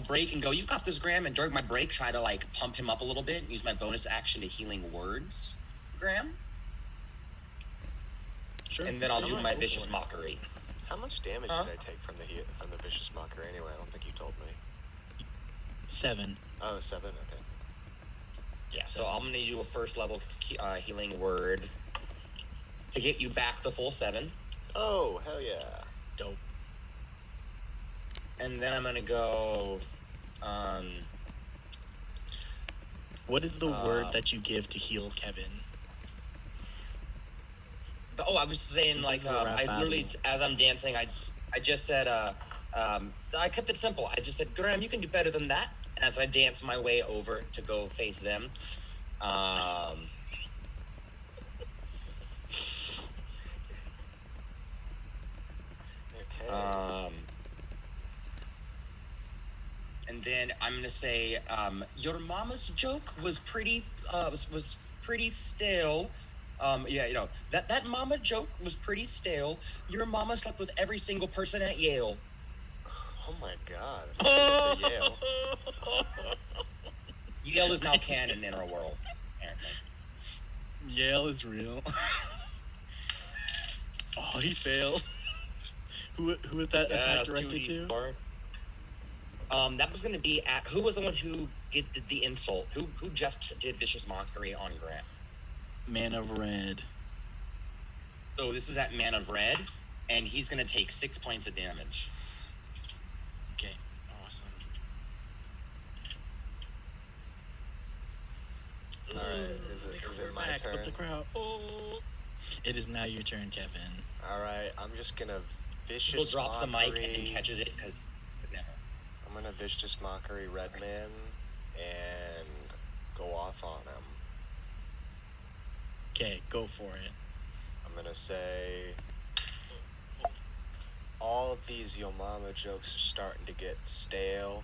break and go, "You got this, Graham." And during my break, try to pump him up a little bit and use my bonus action to healing words, Graham. Sure. And then I'll do my vicious mockery. How much damage did I take from the vicious mockery anyway? I don't think you told me. 7. Oh, 7. Okay. Yeah, so I'm going to do a first level healing word to get you back the full 7. Oh, hell yeah. Dope. And then I'm going to go... What is the word that you give to heal Kevin? I was saying, I literally, as I'm dancing, I just said, I kept it simple. I just said, "Graham, you can do better than that." As I dance my way over to go face them. Okay. And then I'm gonna say, "Your mama's joke was pretty, was pretty stale." That mama joke was pretty stale. Your mama slept with every single person at Yale. Oh my god. I think it's a Yale. Yale is now canon in our world, apparently. Yale is real. Oh, he failed. Who was that attack directed to? That was going to be at... Who was the one who did the insult? Who just did vicious mockery on Grant? Man of Red. So this is at Man of Red, and he's going to take 6 points of damage. Okay, awesome. Alright, is it my turn? With the crowd. Oh. It is now your turn, Kevin. Alright, I'm just gonna vicious People drops the mockery. mic and then catches it because never. I'm gonna vicious mockery Redman and go off on him. Okay, go for it. I'm gonna say all of these Yo Mama jokes are starting to get stale.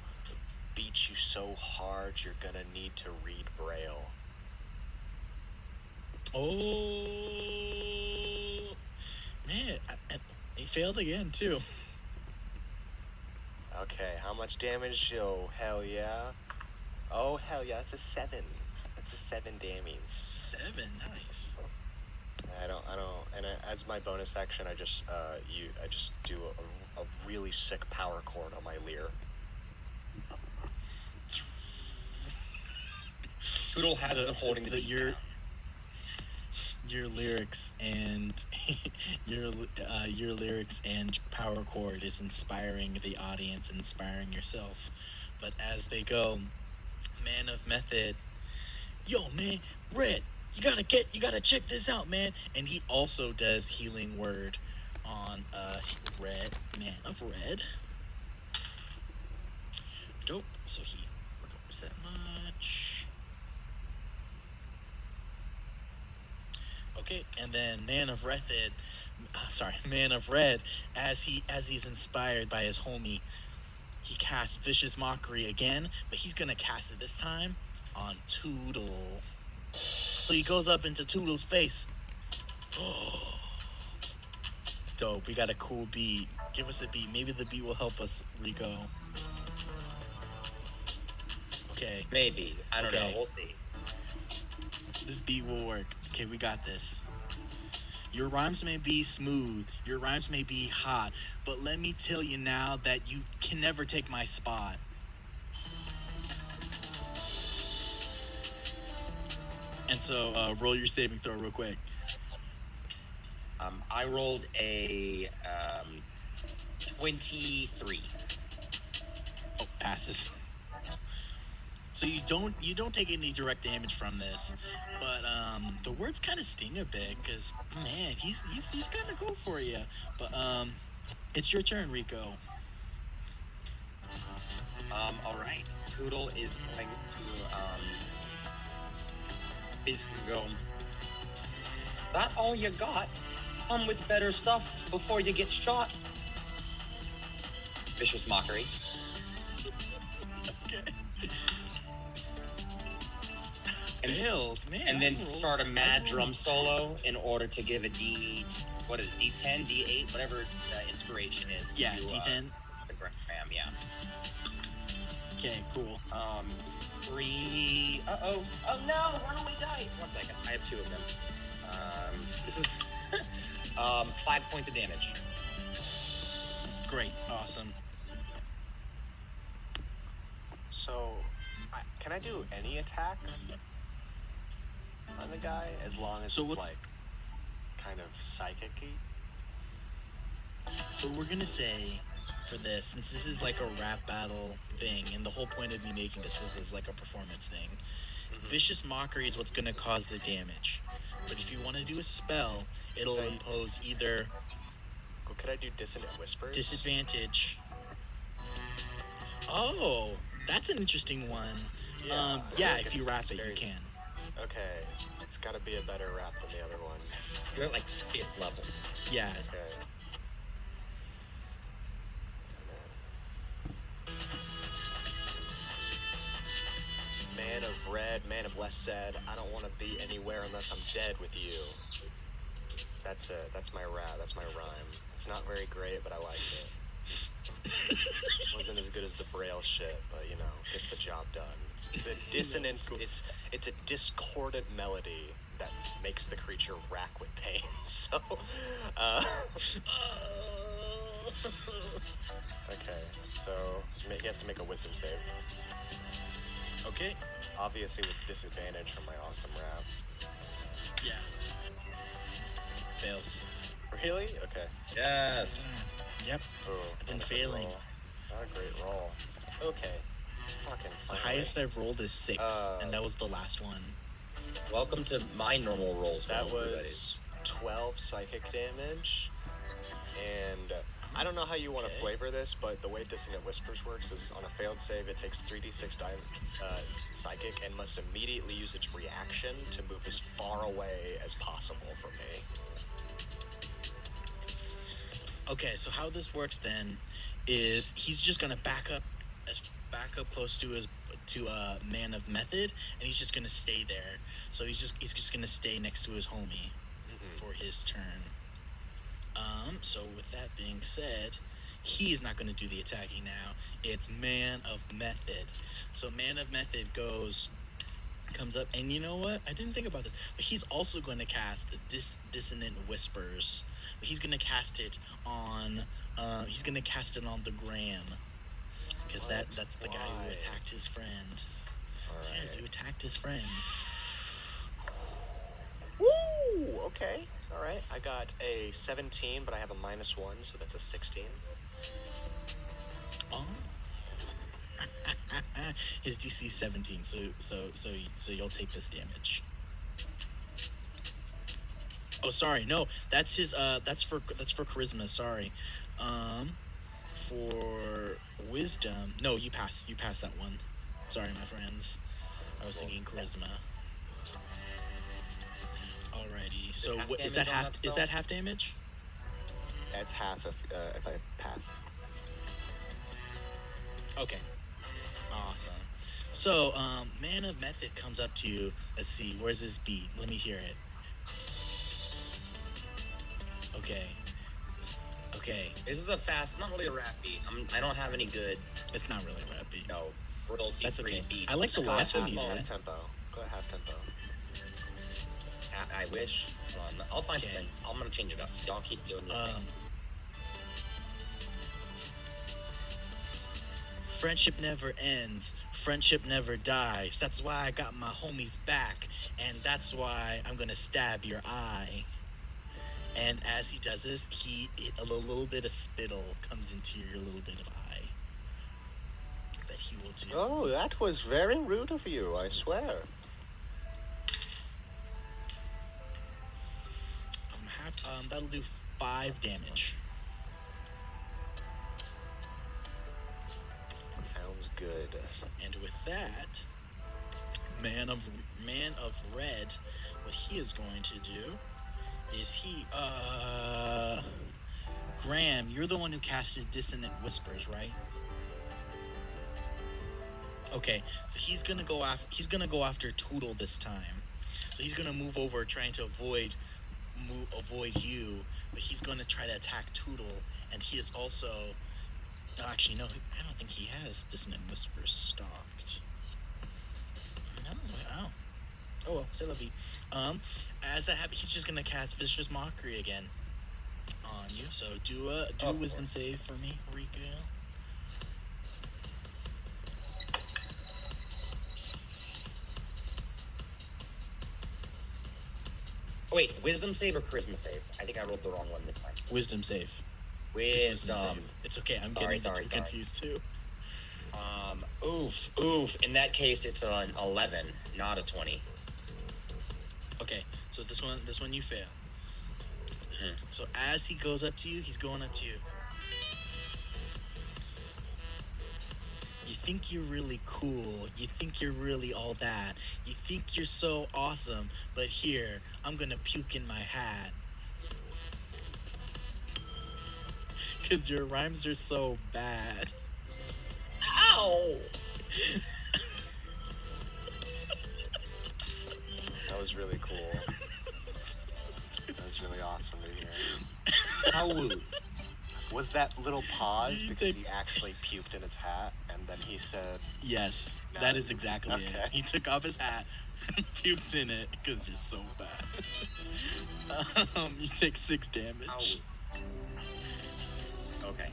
Beat you so hard you're gonna need to read Braille. Oh, man, he failed again too. Okay, how much damage? Oh, hell yeah. Oh, hell yeah, that's a 7. That's a 7 damage. 7, nice. And as my bonus action, I just do a really sick power chord on my lyre. Poodle has been holding the beat down. your lyrics and your lyrics and power chord is inspiring the audience, inspiring yourself. But as they go, man of method, yo man, Red, you gotta check this out, man. And he also does healing word on Red, man of Red. Dope. So he recovers that much. Okay, and then Man of Red, as he's inspired by his homie, he casts Vicious Mockery again, but he's gonna cast it this time on Tootle. So he goes up into Tootle's face. Oh, dope. We got a cool beat. Give us a beat. Maybe the beat will help us, Rico. Okay. Maybe. I don't know. We'll see. This beat will work. Okay, we got this. Your rhymes may be smooth, your rhymes may be hot, but let me tell you now that you can never take my spot. And so, roll your saving throw real quick. I rolled a 23. Oh, passes. So you don't take any direct damage from this, but the words kind of sting a bit because man, he's gonna go for you. But it's your turn, Rico. All right. Poodle is going to basically go. That all you got? Come with better stuff before you get shot. Vicious Mockery. Okay. Fails, man. And then start a mad drum solo in order to give a D, what is it, D10, D8, whatever the inspiration is. Yeah, to, D10. The gram, yeah. Okay, cool. 3. Oh no, runaway die. 1 second, I have 2 of them. This is 5 points of damage. Great, awesome. So, can I do any attack on the guy as long as it's like kind of psychic-y? So we're gonna say for this, since this is like a rap battle thing, and the whole point of me making this was as like a performance thing, Vicious Mockery is what's gonna cause the damage. But if you want to do a spell, it'll impose either. Could I do Dissonant Whispers? Disadvantage. Oh, that's an interesting one. Yeah, if you rap it, you can. Okay, it's got to be a better rap than the other ones. You're at like 5th level. Yeah. Okay. Man of red, man of less said, I don't want to be anywhere unless I'm dead with you. That's it. That's my rap. That's my rhyme. It's not very great, but I like it. Wasn't as good as the Braille shit, but you know, gets the job done. It's a dissonance. Cool. It's a discordant melody that makes the creature rack with pain. So, okay. So he has to make a wisdom save. Okay. Obviously with disadvantage from my awesome rap. Yeah. Fails. Really? Okay. Yes. Yep. Oh, I've been failing. Not a great roll. Okay. Fucking The finally. highest I've rolled is 6, and that was the last one. Welcome to my normal rolls. That was 12 psychic damage, and I don't know how you want to flavor this, but the way Dissonant Whispers works is on a failed save, it takes 3d6 psychic and must immediately use its reaction to move as far away as possible from me. Okay, so how this works then is he's just gonna back up close to Man of Method, and he's just gonna stay there. So he's just gonna stay next to his homie for his turn. So with that being said, he's not gonna do the attacking now. It's Man of Method. So Man of Method comes up, and you know what? I didn't think about this, but he's also going to cast Dissonant Whispers. But he's going to cast it on. He's going to cast it on the Graham, because that's the guy who attacked his friend. Yes, who attacked his friend. Woo! Okay. All right. I got a 17, but I have a -1, so that's a 16. Oh. His DC is 17, so you'll take this damage. Oh, sorry. No, that's his. That's for charisma. Sorry. For wisdom. No, you pass. You pass that one. Sorry, my friends. I was thinking charisma. Alrighty. So half what is damage that on half? that Is spell? that half damage? That's half if I pass. Okay. Awesome. So, Man of Method comes up to you. Let's see. Where's his beat? Let me hear it. Okay. Okay. This is a fast, not really a rap beat. I don't have any good, It's not really a rap beat. royalty-free That's okay. beats. I like the last one you Half did. tempo. Go at half tempo. I wish. Hold on, I'll find Okay. something. I'm gonna change it up. Y'all keep doing your thing. Friendship never ends. Friendship never dies. That's why I got my homies back. And that's why I'm gonna stab your eye. And as he does this, a little bit of spittle comes into your little bit of eye. That he will do. Oh, that was very rude of you, I swear. That'll do 5 damage. Sounds good. And with that, Man of Red, what he is going to do is Graham, you're the one who casted Dissonant Whispers, right? Okay, so he's gonna go after Tootle this time. So he's gonna move over, trying to avoid you, but he's gonna try to attack Tootle, and he is also. No, actually, no. I don't think he has Dissonant Whispers stocked. No, wow. Oh well, c'est la vie. As that happens, he's just gonna cast Vicious Mockery again on you. So do a Wisdom save for me, Rico. Wait, wisdom save or charisma save? I think I rolled the wrong one this time. Wisdom save. Wisdom. Save. It's okay. I'm getting confused too. Oof. In that case, it's an 11, not a 20. Okay, so this one you fail. Mhm. So as he goes up to you, he's going up to you. You think you're really cool. You think you're really all that. You think you're so awesome. But here, I'm gonna puke in my hat. Because your rhymes are so bad. Ow! That was really cool. That was really awesome to hear. Ow! Was that little pause You because take- he actually puked in his hat, and then he said, Yes, No. that is exactly Okay. it. He took off his hat and puked in it because you're so bad. You take 6 damage. Okay.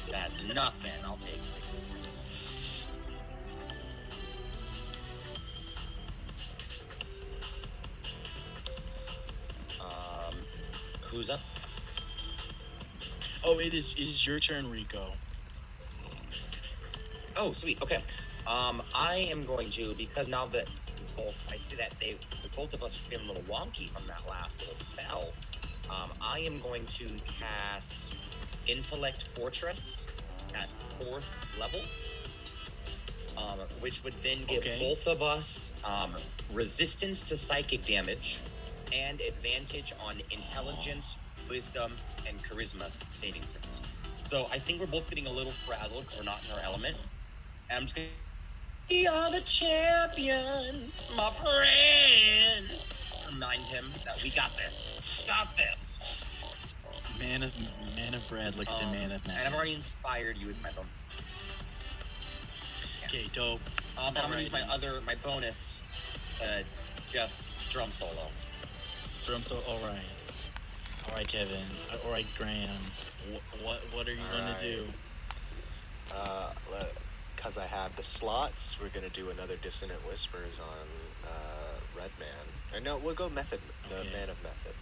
That's nothing. I'll take 6. Who's up? Oh, it is your turn, Rico. Oh, sweet. Okay. I am going to, because now that I see that both of us are feeling a little wonky from that last little spell. I am going to cast Intellect Fortress at 4th level, which would then give both of us resistance to psychic damage and advantage on intelligence, wisdom, and charisma saving throws. So I think we're both getting a little frazzled because we're not in our element. And I'm just gonna. We are the champion, my friend. Remind him that we got this. Got this. Man of Red looks to Man of Mad. And I've already inspired you with my bonus. Yeah. Okay, dope. And I'm gonna use my bonus, just drum solo. Drum solo. All right, Kevin. All right, Graham. What are you gonna do? Because I have the slots, we're gonna do another Dissonant Whispers on red man. Or no, we'll go method. The Okay. man of method.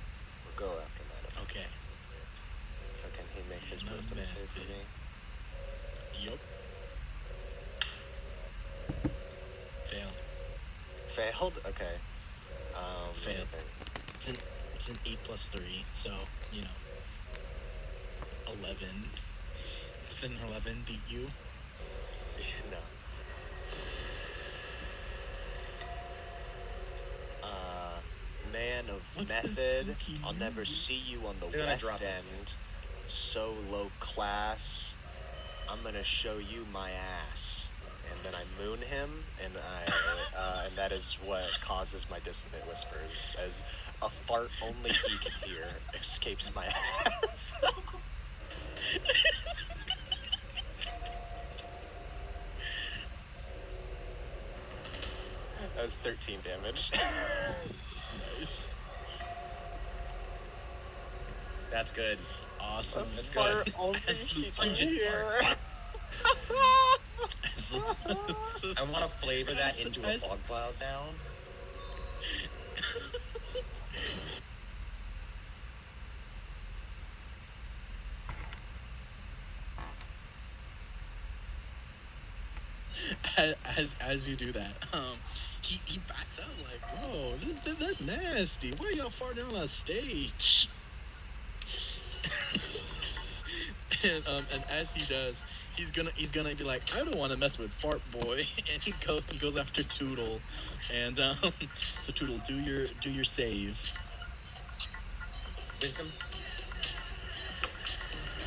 We'll go after man of method. Okay. So can he make his Man of wisdom save for method. me? Yup. Failed. Failed? Okay. Let me Failed. think. It's an 8 plus 3, so, you know. 11. Does an 11 beat you? No. Man of What's this method. spooky I'll never music? see you on the It's gonna west drop us. end. So low class. I'm gonna show you my ass. And then I moon him, and and that is what causes my dissonant whispers, as a fart only he can hear escapes my ass. That was 13 damage. Nice. That's good. Awesome. That's Fart good. only As the he can pungent hear. As- I want to flavor that into a as- fog cloud now. as you do that, he backs out like, bro, that's nasty. Why y'all farting on a stage? and as he does, he's gonna be like, I don't want to mess with Fart Boy, and he goes after Tootle, and so Tootle, do your save. Wisdom.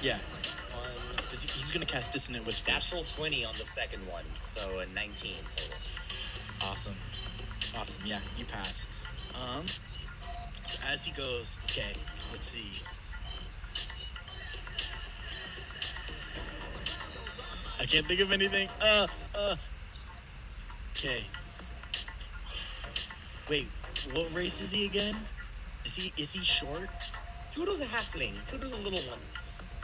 Yeah. 'Cause he's gonna cast Dissonant Whispers. Natural 20 on the second one, so a 19 total. Awesome. Yeah, you pass. So as he goes, okay, let's see. I can't think of anything. Okay. Wait, what race is he again? Is he short? Toodle's a halfling. Toodle's a little one.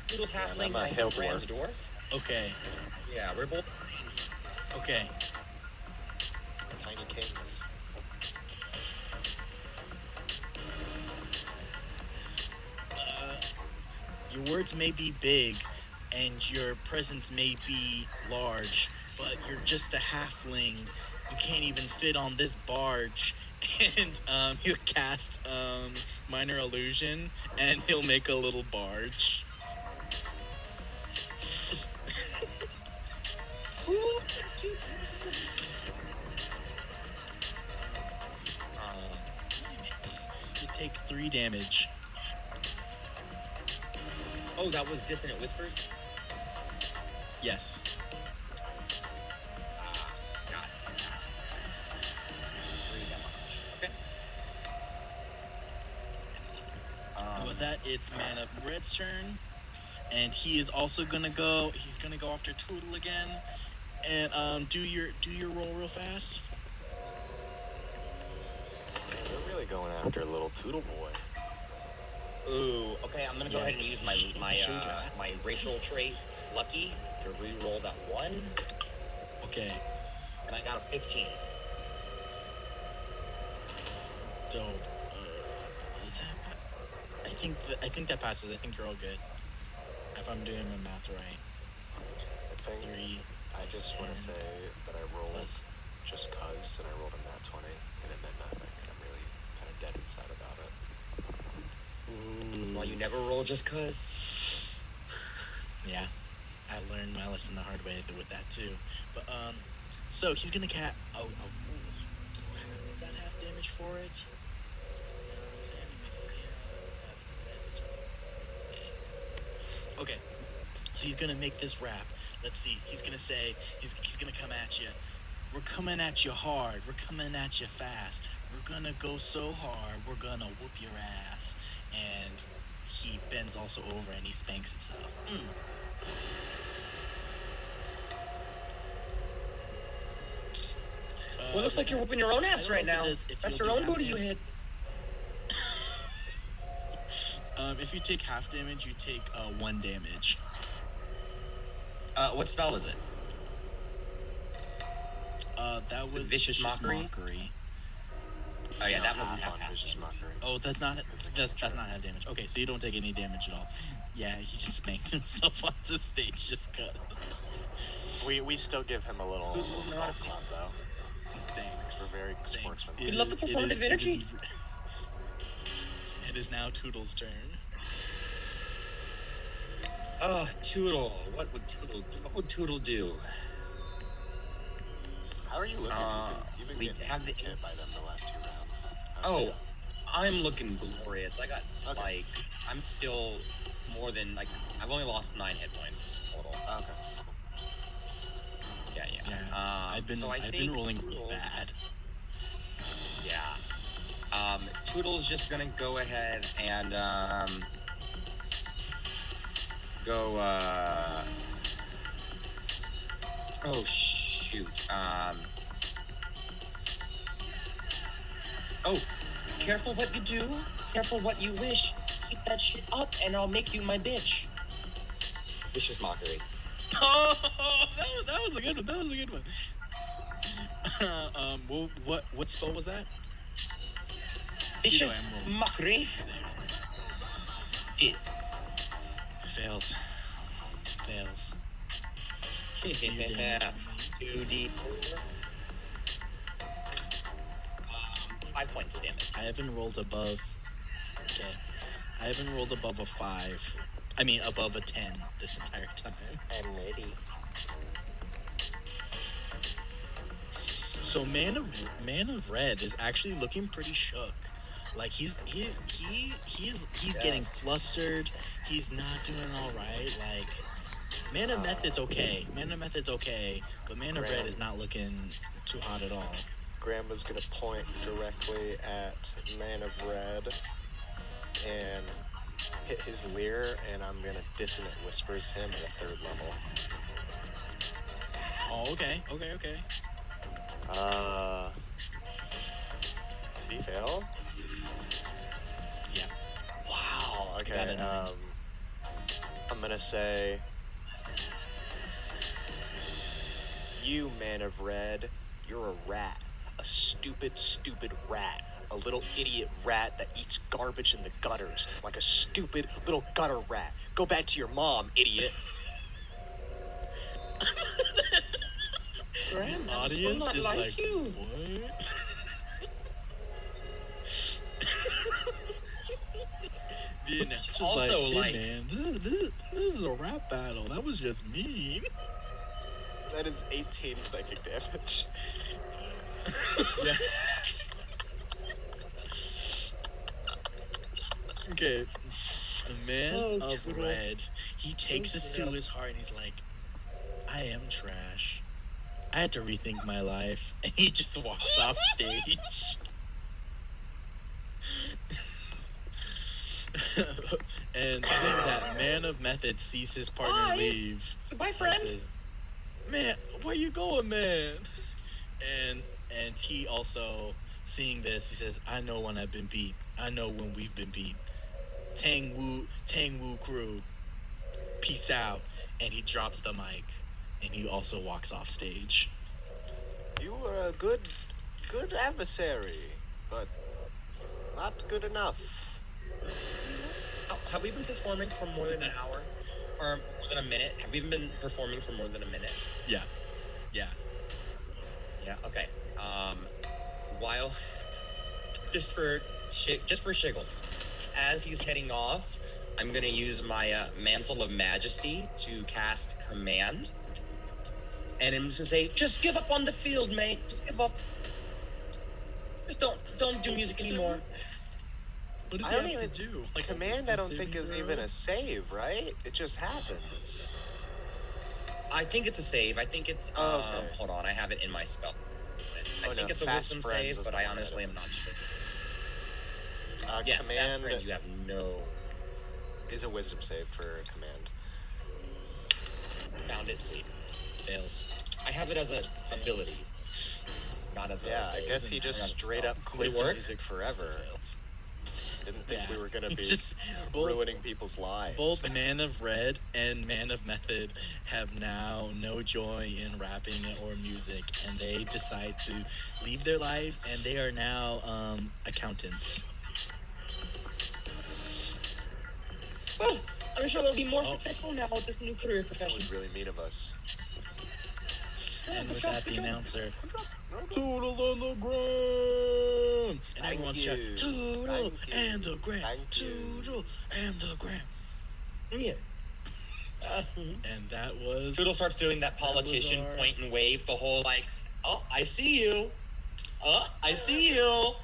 Toodle's halfling. I'm a I hill think Bram's dwarf. Okay. Yeah, we're both. Okay. Tiny kings. Your words may be big, and your presence may be large, but you're just a halfling. You can't even fit on this barge. And he'll cast Minor Illusion, and he'll make a little barge. You take 3 damage. Oh, that was Dissonant Whispers? Yes. Got it. 3 damage. Okay. With that, it's Man of Red's turn, and he is also gonna go. He's gonna go after Tootle again, and do your roll real fast. We're really going after a little Tootle boy. Ooh, okay, I'm gonna go Yeah, ahead and use my shoot. racial trait, Lucky, to re-roll that 1, Okay, and I got a 15. dope. Is that? I think that passes. I think you're all good. If I'm doing my math right. I think 3. I just want to say that I rolled plus. just cuz, and I rolled a nat 20, and it meant nothing, and I'm really kind of dead inside about it. That's why you never roll just cuz. Yeah, I learned my lesson the hard way with that too. But so he's gonna is that half damage for it? Okay, so he's gonna make this rap. Let's see. He's gonna say he's gonna come at you. We're coming at you hard. We're coming at you fast. We're gonna go so hard. We're gonna whoop your ass. And he bends also over and he spanks himself. Well, it looks like you're whooping your own ass right now. That's your own booty you hit. If you take half damage, you take 1 damage. What spell is it? That was Vicious Mockery? Oh yeah, No, that wasn't half on half. vicious mockery. Oh, that's not not half damage. Okay, so you don't take any damage at all. Yeah, he just spanked himself onto stage just cause. We still give him a little Who's not golf a clap though. Thanks. We're very Thanks. sportsmanlike. We love the performative energy. It is now Toodle's turn. Oh, Toodle. What would Toodle do? How are you looking? You've been we getting have the- hit by them the last 2 rounds. Oh, I'm looking glorious. I got Okay. I'm still more than I've only lost 9 hit points total. Okay. Yeah. I've been rolling Toodle, bad. Yeah. Toodle's just gonna go ahead and go. Oh shoot. Oh, careful what you do. Careful what you wish. Keep that shit up, and I'll make you my bitch. Vicious mockery. Oh, that was a good one. That was a good one. What spell was that? Vicious mockery. Is. Fails. 2d4. 5 points of damage. I haven't rolled above. Okay. I haven't rolled above a 5. I mean, above a 10 this entire time. I'm ready. So Man of Red is actually looking pretty shook. Like he's getting flustered. He's not doing all right. Like Man of Method's okay. But Man of Red is not looking too hot at all. Grandma's gonna point directly at Man of Red and hit his leer, and I'm gonna dissonant whispers him at 3rd level. Oh, okay. Did he fail? Yeah. Wow. Okay. Got a 9. I'm gonna say, you Man of Red, you're a rat, a stupid rat, a little idiot rat that eats garbage in the gutters, like a stupid little gutter rat. Go back to your mom, idiot. The audience is like, you. what? The announcer's Also, hey, man, this is a rap battle. That was just mean. That is 18 psychic damage. Yes. Okay. The Man of Toodle. Red, he takes this to his heart and he's like, I am trash. I had to rethink my life. And he just walks off stage. And seeing that Man of Method sees his partner Bye. leave. Goodbye, and friend. says, man, where you going, man? And he also, seeing this, he says, I know when I've been beat. I know when we've been beat. Tang Wu crew. Peace out. And he drops the mic. And he also walks off stage. You were a good adversary, but not good enough. Oh, have we been performing for more than an hour? Or more than a minute? Have we even been performing for more than a minute? Yeah. Yeah, okay. While just for shiggles, as he's heading off, I'm gonna use my Mantle of Majesty to cast Command. And I'm just gonna say, just give up on the field, mate. Just give up. Just don't do music anymore. What does I he don't have even- to do? Like Command, I don't think is even a save, right? It just happens. I think it's a save. I think it's Okay. Hold on, I have it in my spell list. I Oh, think no, it's a Fast wisdom Friends save, is but the I one that honestly is. am not sure. Yes, Fast Command Friends, you have no. is a wisdom save for Command. Found it, sweet. Fails. I have it as a ability, not as a Yeah, I save. guess he Not just as a straight spell. up Would it quits work? music Still forever. fails. Didn't think we Yeah. were gonna be Just both- ruining people's lives. Both Man of Red and Man of Method have now no joy in rapping or music, and they decide to leave their lives, and they are now accountants. Well, I'm sure they'll be more Oh. successful now with this new career That profession. was really mean of us. And good with job, that, good the job. announcer, Good job. Toodle on the ground! And Thank everyone's you. shouting, Toodle Thank you. and the gram! Thank you. Toodle and the gram! Yeah. And that was... Toodle starts doing that was politician our- point and wave, the whole like, oh, I see you. I see you.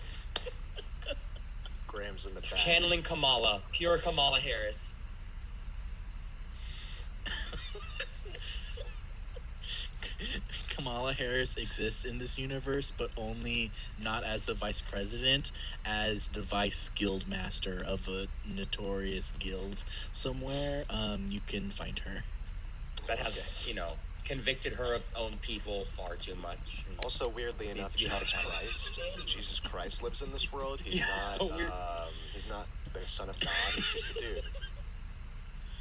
Graham's in the back. Channeling Kamala, pure Kamala Harris. Kamala Harris exists in this universe, but only not as the vice president, as the vice guild master of a notorious guild somewhere. You can find her. That has, convicted her own people far too much. Also, weirdly enough, to be held Jesus accountable. Christ. Jesus Christ lives in this world. He's Yeah, not. weird. He's not the son of God. He's just a dude.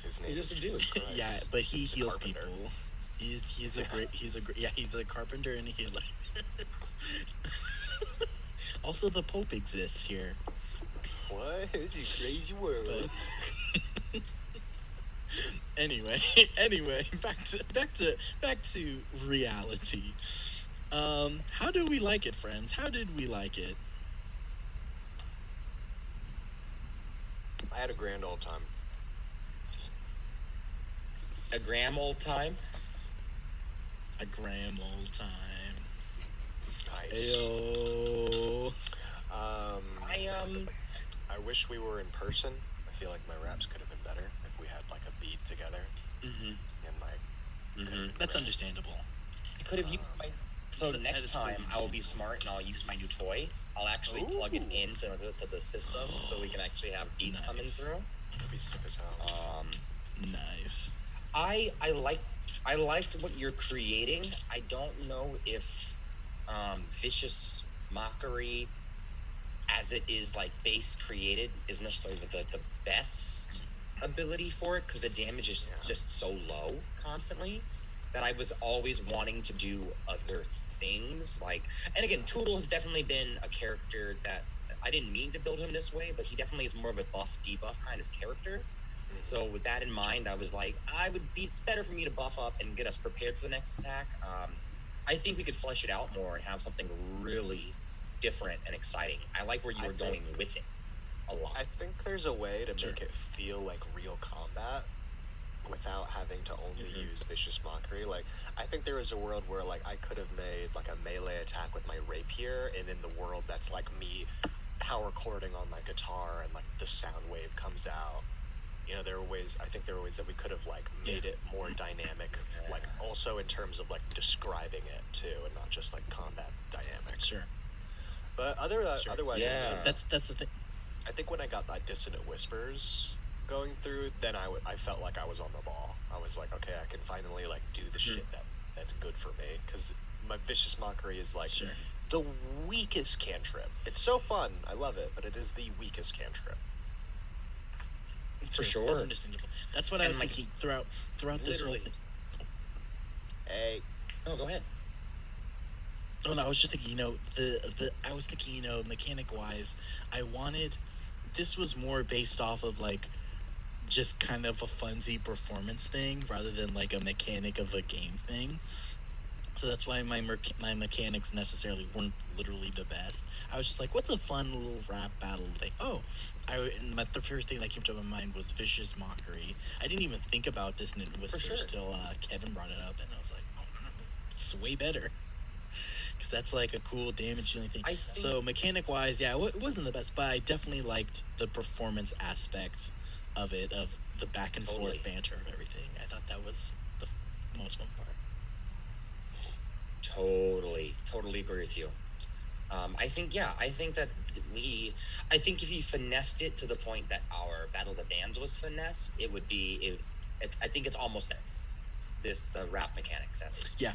His name He's is just a dude. Jesus Christ. Yeah, but he He's a heals carpenter. people. He's a carpenter and a healer. Also, the Pope exists here. What? It's a crazy world. But anyway, back to reality. How do we like it, friends? How did we like it? I had a grand old time. A gram old time. A grand old time. Nice. Ayo. I wish we were in person. I feel like my raps could have been better if we had like a beat together Mm-hmm. and like. Mm-hmm. That's understandable. Could have used my. So That next is time fully I will be smart and I'll use my new toy. I'll actually plug it Ooh. into the system so we can actually have beats coming Nice. through. That'd be sick as hell. Nice. I liked what you're creating. I don't know if vicious mockery, as it is like base created, is necessarily the best ability for it because the damage is just so low constantly that I was always wanting to do other things. Like, and again, Toodle has definitely been a character that I didn't mean to build him this way, but he definitely is more of a buff debuff kind of character. So with that in mind, I was like, it's better for me to buff up and get us prepared for the next attack. I think we could flesh it out more and have something really different and exciting. I like where you were going with it a lot. I think there's a way to Sure. make it feel like real combat without having to only use vicious mockery. Like, I think there is a world where like I could have made like a melee attack with my rapier, and in the world that's like me power chording on my guitar and like the sound wave comes out. I think there were ways that we could have like made it more dynamic, like also in terms of like describing it too, and not just like combat dynamics. Sure. But Sure. otherwise, Yeah. That's the thing. I think when I got that Dissonant Whispers going through, then I felt like I was on the ball. I was like, okay, I can finally like do the shit that's good for me, because my Vicious Mockery is like Sure. the weakest cantrip. It's so fun, I love it, but it is the weakest cantrip. For sure. That's understandable. That's what I And, was like, thinking throughout this whole literally- thing. Hey, No, go ahead. Oh no, I was just thinking, I was thinking, mechanic wise, this was more based off of like just kind of a funsy performance thing rather than like a mechanic of a game thing. So that's why my mechanics necessarily weren't literally the best. I was just like, what's a fun little rap battle thing? The first thing that came to my mind was Vicious Mockery. I didn't even think about Dissonant Whispers sure. till Kevin brought it up, and I was like, oh, it's way better. Because that's like a cool damage dealing thing. I think- So mechanic wise, yeah, it wasn't the best, but I definitely liked the performance aspect of it, of the back and Totally. forth banter and everything. I thought that was the most fun part. Totally agree with you. I think that I think if you finessed it to the point that our Battle of the Bands was finessed, it would be, I think it's almost there. The rap mechanics at least. Yeah.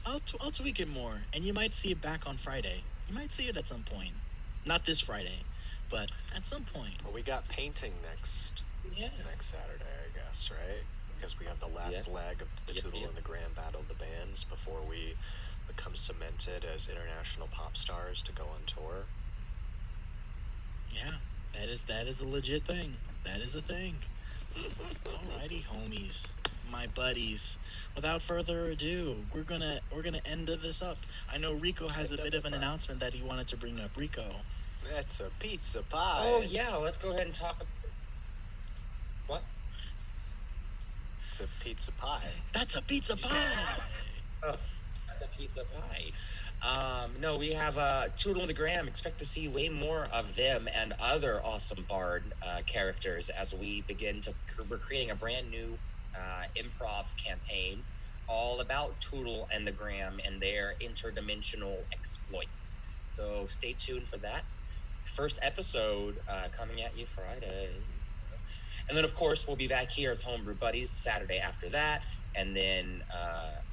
I'll tweak it more, and you might see it back on Friday. You might see it at some point. Not this Friday, but at some point. Well, we got painting next Saturday, I guess, right? Because we have the last leg of the Tootle and the Graham Battle of the Bands before we become cemented as international pop stars to go on tour. Yeah, that is a legit thing. That is a thing. Alrighty, homies, my buddies. Without further ado, we're gonna end this up. I know Rico has a bit of an announcement that he wanted to bring up. Rico. That's a pizza pie. Oh yeah, let's go ahead and talk. What? It's a pizza pie. That's a pizza pie. Oh, that's a pizza pie. No, we have Tootle and the Graham. Expect to see way more of them and other awesome Bard characters as we begin to. We're creating a brand new improv campaign all about Tootle and the Graham and their interdimensional exploits. So stay tuned for that. First episode coming at you Friday. And then, of course, we'll be back here with Homebrew Buddies Saturday after that. And then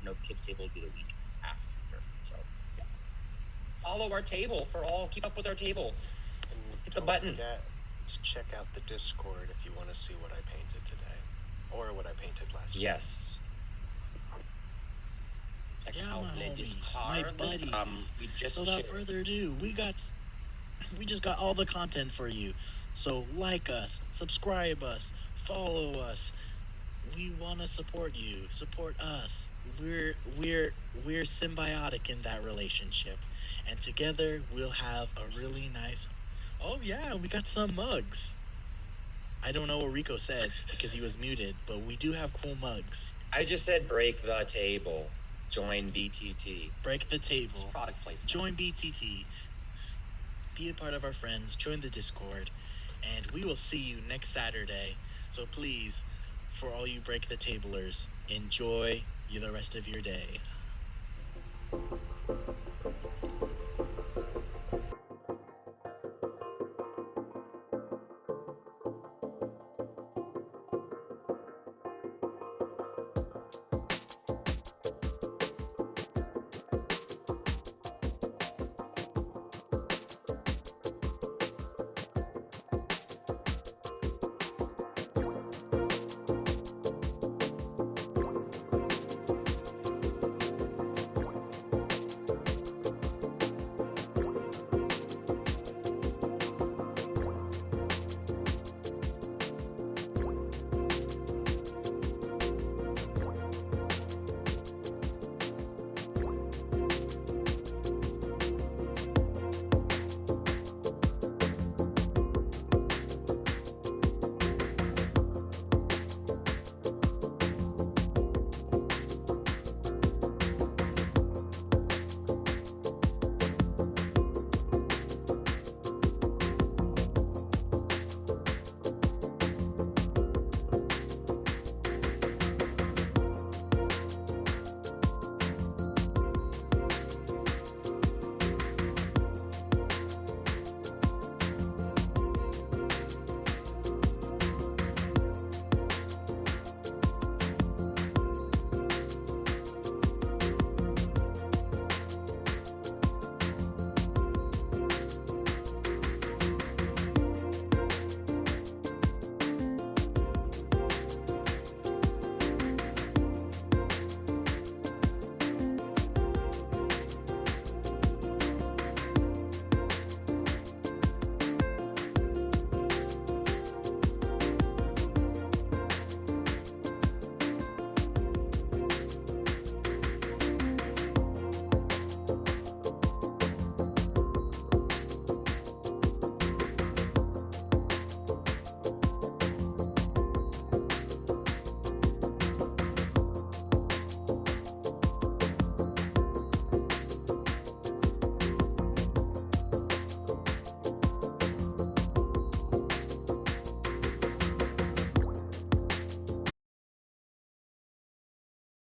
No Kids Table will be the week after. So, yeah. Follow our table for all. Keep up with our table. And hit the button. Forget to check out the Discord if you want to see what I painted today. Or what I painted last week. Yes. Check out my the homies, Discord. my buddies. We just So without further ado, we just got all the content for you. So like us, subscribe us, follow us. We want to support you, support us. We're symbiotic in that relationship, and together we'll have a really nice. Oh yeah, we got some mugs. I don't know what Rico said because he was muted, but we do have cool mugs. I just said break the table. Join BTT. Break the table. It's product placement. Join BTT. Be a part of our friends. Join the Discord. And we will see you next Saturday. So please, for all you break the tablers, enjoy the rest of your day.